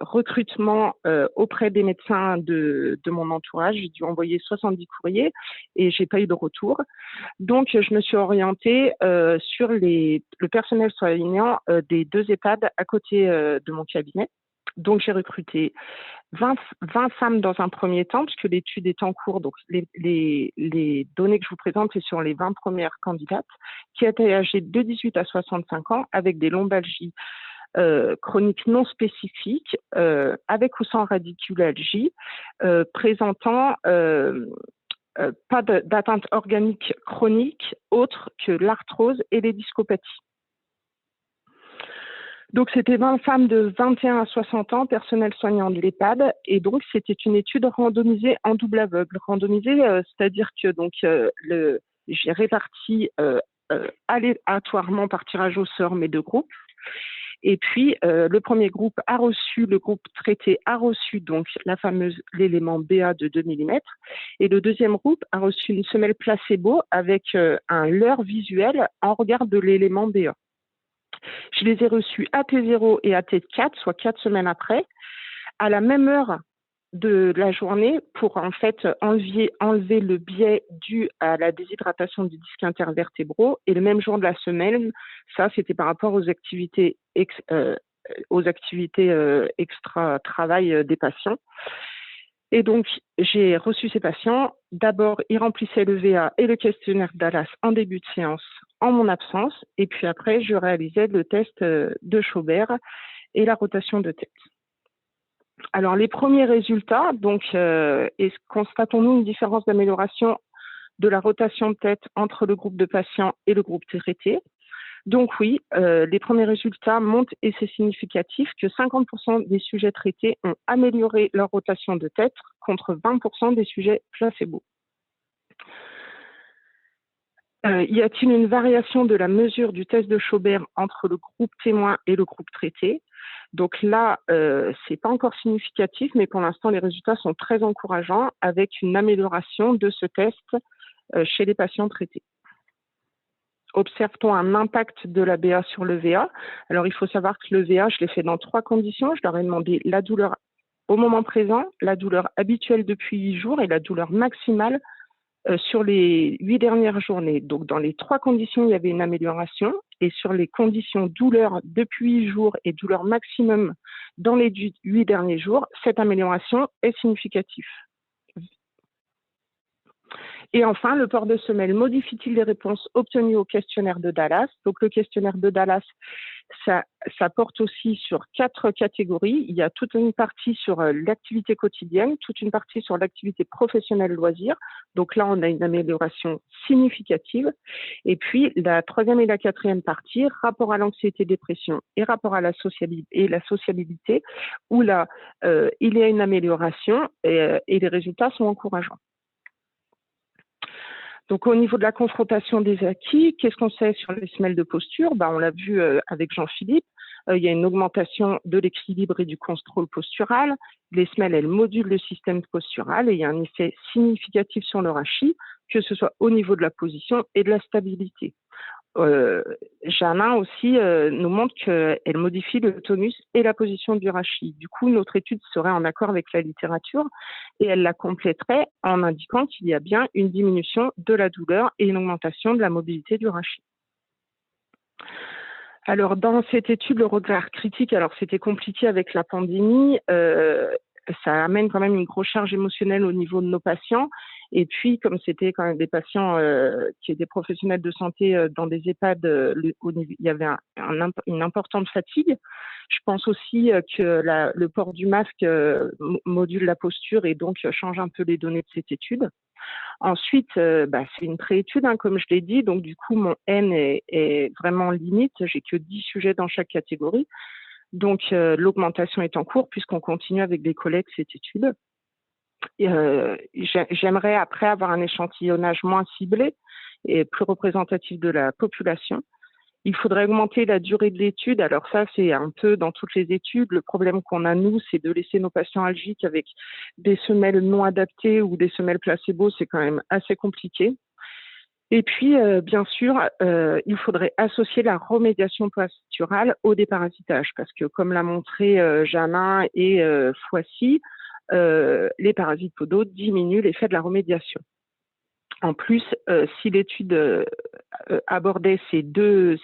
recrutement auprès des médecins de mon entourage. J'ai dû envoyer 70 courriers et j'ai pas eu de retour. Donc, je me suis orientée sur le personnel soignant des 2 EHPAD à côté de mon cabinet. Donc, j'ai recruté 20 femmes dans un premier temps, puisque l'étude est en cours. Donc, les données que je vous présente, c'est sur les 20 premières candidates qui étaient âgées de 18 à 65 ans avec des lombalgies chroniques non spécifiques, avec ou sans radiculalgie, présentant pas d'atteinte organique chronique autre que l'arthrose et les discopathies. Donc, c'était 20 femmes de 21 à 60 ans, personnel soignant de l'EHPAD, et donc c'était une étude randomisée en double aveugle. Randomisée, c'est-à-dire que donc j'ai réparti aléatoirement par tirage au sort mes 2 groupes. Et puis, le premier groupe le groupe traité a reçu donc l'élément BA de 2 mm, et le deuxième groupe a reçu une semelle placebo avec un leurre visuel en regard de l'élément BA. Je les ai reçus à T0 et à T4, soit 4 semaines après, à la même heure de la journée pour en fait enlever le biais dû à la déshydratation du disque intervertébraux, et le même jour de la semaine, ça c'était par rapport aux activités extra-travail des patients. Et donc j'ai reçu ces patients. D'abord, ils remplissaient le VA et le questionnaire Dallas en début de séance en mon absence, et puis après je réalisais le test de Schaubert et la rotation de tête. Alors, les premiers résultats, donc, constatons-nous une différence d'amélioration de la rotation de tête entre le groupe de patients et le groupe traité? Donc oui, les premiers résultats montrent, et c'est significatif, que 50% des sujets traités ont amélioré leur rotation de tête contre 20% des sujets placebo. Y a-t-il une variation de la mesure du test de Schaubert entre le groupe témoin et le groupe traité? Donc là, c'est pas encore significatif, mais pour l'instant, les résultats sont très encourageants avec une amélioration de ce test chez les patients traités. Observe-t-on un impact de la BA sur le VA? Alors, il faut savoir que le VA, je l'ai fait dans 3 conditions. Je leur ai demandé la douleur au moment présent, la douleur habituelle depuis 8 jours et la douleur maximale sur les 8 dernières journées. Donc, dans les 3 conditions, il y avait une amélioration. Et sur les conditions douleur depuis 8 jours et douleur maximum dans les 8 derniers jours, cette amélioration est significative. Et enfin, le port de semelle modifie-t-il les réponses obtenues au questionnaire de Dallas? Donc, le questionnaire de Dallas, ça porte aussi sur 4 catégories. Il y a toute une partie sur l'activité quotidienne, toute une partie sur l'activité professionnelle loisir. Donc là, on a une amélioration significative. Et puis, la 3e et la 4e partie, rapport à l'anxiété, dépression et rapport à la sociabilité, où là, il y a une amélioration et les résultats sont encourageants. Donc, au niveau de la confrontation des acquis, qu'est-ce qu'on sait sur les semelles de posture? On l'a vu avec Jean-Philippe, il y a une augmentation de l'équilibre et du contrôle postural. Les semelles, elles modulent le système postural et il y a un effet significatif sur le rachis, que ce soit au niveau de la position et de la stabilité. Janin aussi nous montre qu'elle modifie le tonus et la position du rachis. Du coup, notre étude serait en accord avec la littérature et elle la compléterait en indiquant qu'il y a bien une diminution de la douleur et une augmentation de la mobilité du rachis. Alors, dans cette étude, le regard critique, alors c'était compliqué avec la pandémie, ça amène quand même une grosse charge émotionnelle au niveau de nos patients. Et puis, comme c'était quand même des patients qui étaient professionnels de santé dans des EHPAD, il y avait une importante fatigue. Je pense aussi que le port du masque module la posture et donc change un peu les données de cette étude. Ensuite, c'est une préétude, comme je l'ai dit. Donc, du coup, mon N est vraiment limite. J'ai que 10 sujets dans chaque catégorie. Donc, l'augmentation est en cours puisqu'on continue avec des collègues cette étude. J'aimerais après avoir un échantillonnage moins ciblé et plus représentatif de la population. Il faudrait augmenter la durée de l'étude. Alors ça, c'est un peu dans toutes les études. Le problème qu'on a, nous, c'est de laisser nos patients algiques avec des semelles non adaptées ou des semelles placebo. C'est quand même assez compliqué. Et puis, bien sûr, il faudrait associer la remédiation posturale au déparasitage parce que, comme l'a montré Janin et Foissy, les parasites podaux diminuent l'effet de la remédiation. En plus, si l'étude abordait ces deux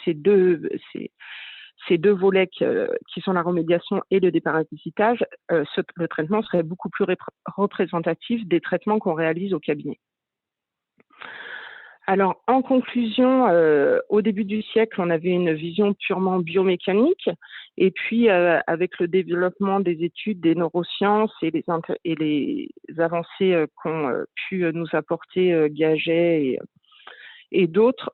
volets qui sont la remédiation et le déparasitage, le traitement serait beaucoup plus représentatif des traitements qu'on réalise au cabinet. Alors, en conclusion, au début du siècle, on avait une vision purement biomécanique. Et puis, avec le développement des études des neurosciences et les avancées qu'ont pu nous apporter Gaget et d'autres,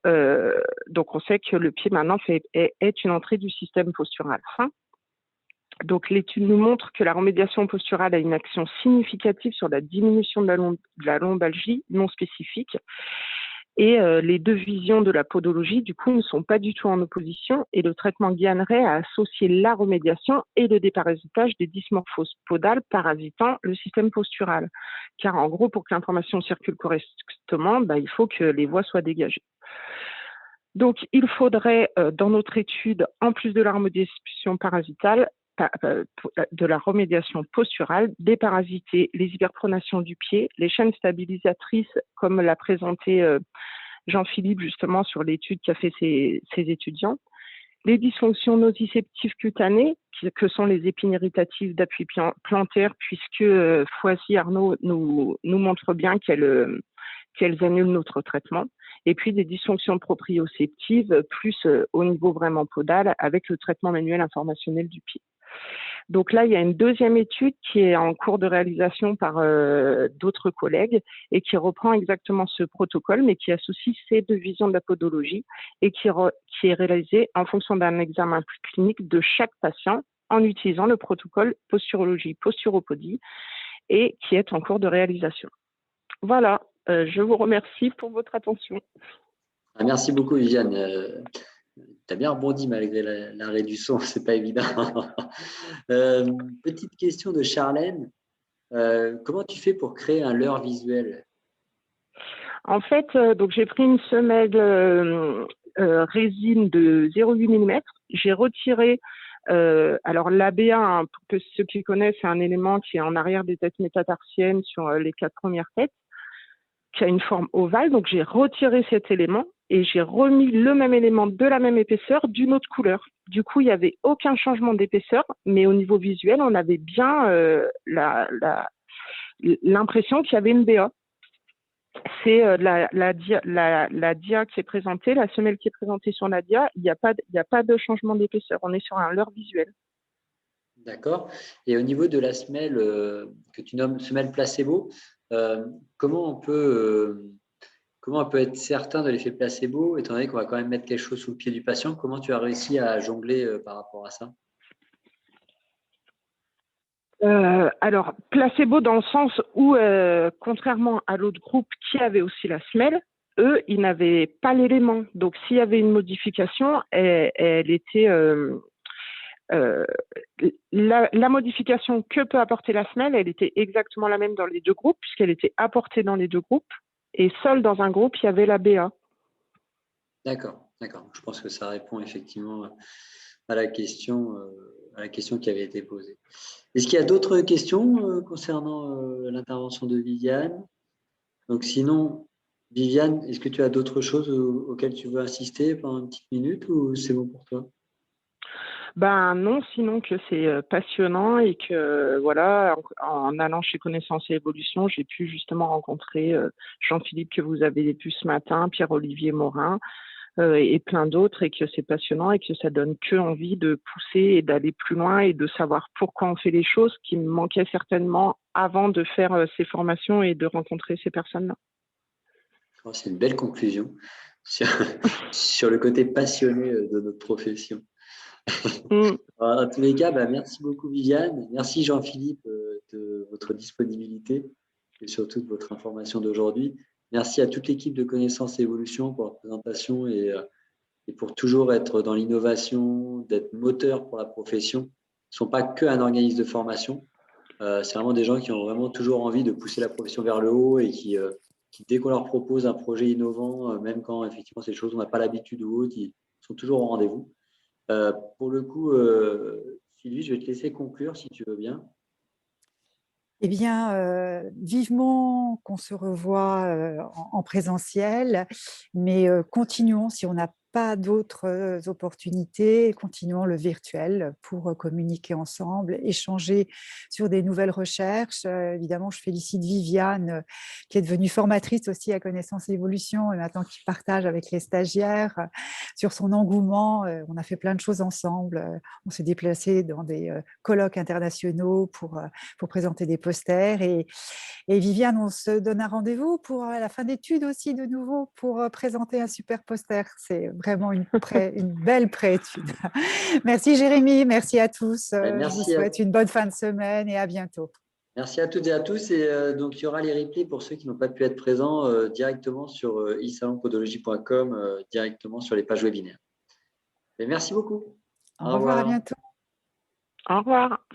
donc on sait que le pied maintenant est une entrée du système postural fin. Donc, l'étude nous montre que la remédiation posturale a une action significative sur la diminution de la lombalgie non spécifique. Et les deux visions de la podologie, du coup, ne sont pas du tout en opposition et le traitement gagnerait à associer la remédiation et le déparasitage des dysmorphoses podales parasitant le système postural. Car en gros, pour que l'information circule correctement, il faut que les voies soient dégagées. Donc, il faudrait, dans notre étude, en plus de la remédiation parasitale, de la remédiation posturale, déparasiter les hyperpronations du pied, les chaînes stabilisatrices, comme l'a présenté Jean-Philippe justement sur l'étude qu'a fait ses étudiants, les dysfonctions nociceptives cutanées, que sont les épines irritatives d'appui plantaire, puisque Foissy Arnaud nous montre bien qu'elles annulent notre traitement, et puis des dysfonctions proprioceptives, plus au niveau vraiment podal, avec le traitement manuel informationnel du pied. Donc là, il y a une deuxième étude qui est en cours de réalisation par d'autres collègues et qui reprend exactement ce protocole, mais qui associe ces deux visions de la podologie et qui est réalisée en fonction d'un examen plus clinique de chaque patient en utilisant le protocole posturologie-posturopodie et qui est en cours de réalisation. Voilà, je vous remercie pour votre attention. Ah, merci beaucoup, Viviane. Tu as bien rebondi malgré l'arrêt du son, c'est pas évident. Petite question de Charlène. Comment tu fais pour créer un leurre visuel? En fait, donc j'ai pris une semelle résine de 0,8 mm. J'ai retiré, alors l'ABA, hein, pour que ceux qui connaissent, c'est un élément qui est en arrière des têtes métatarsiennes sur les 4 premières têtes, qui a une forme ovale. Donc j'ai retiré cet élément et j'ai remis le même élément de la même épaisseur d'une autre couleur. Du coup, il n'y avait aucun changement d'épaisseur, mais au niveau visuel, on avait bien l'impression qu'il y avait une BA. C'est la dia qui est présentée, la semelle qui est présentée sur la dia, il n'y a pas de changement d'épaisseur. On est sur un leurre visuel. D'accord. Et au niveau de la semelle que tu nommes semelle placebo, comment on peut être certain de l'effet placebo, étant donné qu'on va quand même mettre quelque chose sous le pied du patient? Comment tu as réussi à jongler par rapport à ça? Alors, placebo dans le sens où, contrairement à l'autre groupe qui avait aussi la semelle, eux, ils n'avaient pas l'élément. Donc, s'il y avait une modification, elle était… la modification que peut apporter la semelle, elle était exactement la même dans les deux groupes, puisqu'elle était apportée dans les deux groupes. Et seul dans un groupe, il y avait la BA. D'accord, d'accord. Je pense que ça répond effectivement à la question qui avait été posée. Est-ce qu'il y a d'autres questions concernant l'intervention de Viviane? Donc sinon, Viviane, est-ce que tu as d'autres choses auxquelles tu veux insister pendant une petite minute ou c'est bon pour toi? Ben non, sinon que c'est passionnant et que voilà, en allant chez Connaissance et Évolution, j'ai pu justement rencontrer Jean-Philippe que vous avez vu ce matin, Pierre-Olivier Morin et plein d'autres, et que c'est passionnant et que ça donne que envie de pousser et d'aller plus loin et de savoir pourquoi on fait les choses qui me manquaient certainement avant de faire ces formations et de rencontrer ces personnes-là. Oh, c'est une belle conclusion sur le côté passionné de notre profession. En tous les cas, merci beaucoup Viviane, merci Jean-Philippe de votre disponibilité et surtout de votre information d'aujourd'hui. Merci à toute l'équipe de Connaissance et Évolution pour la présentation et pour toujours être dans l'innovation, d'être moteur pour la profession. Ils ne sont pas qu'un organisme de formation, c'est vraiment des gens qui ont vraiment toujours envie de pousser la profession vers le haut et qui dès qu'on leur propose un projet innovant, même quand effectivement c'est des choses on n'a pas l'habitude ou autre, ils sont toujours au rendez-vous. Pour le coup, Sylvie, je vais te laisser conclure si tu veux bien. Eh bien, vivement qu'on se revoie en présentiel, mais continuons, si on n'a pas d'autres opportunités, continuons le virtuel pour communiquer ensemble, échanger sur des nouvelles recherches. Évidemment, je félicite Viviane, qui est devenue formatrice aussi à Connaissance et Évolution, et maintenant qui partage avec les stagiaires sur son engouement. On a fait plein de choses ensemble. On s'est déplacé dans des colloques internationaux pour présenter des posters. Et Viviane, on se donne un rendez-vous pour la fin d'études aussi de nouveau pour présenter un super poster. C'est vraiment une belle pré-étude. Merci Jérémy, merci à tous. Je vous souhaite une bonne fin de semaine et à bientôt. Merci à toutes et à tous. Et donc, il y aura les replays pour ceux qui n'ont pas pu être présents directement sur isalonpodologie.com, directement sur les pages webinaires. Et merci beaucoup. Au revoir, à bientôt. Au revoir.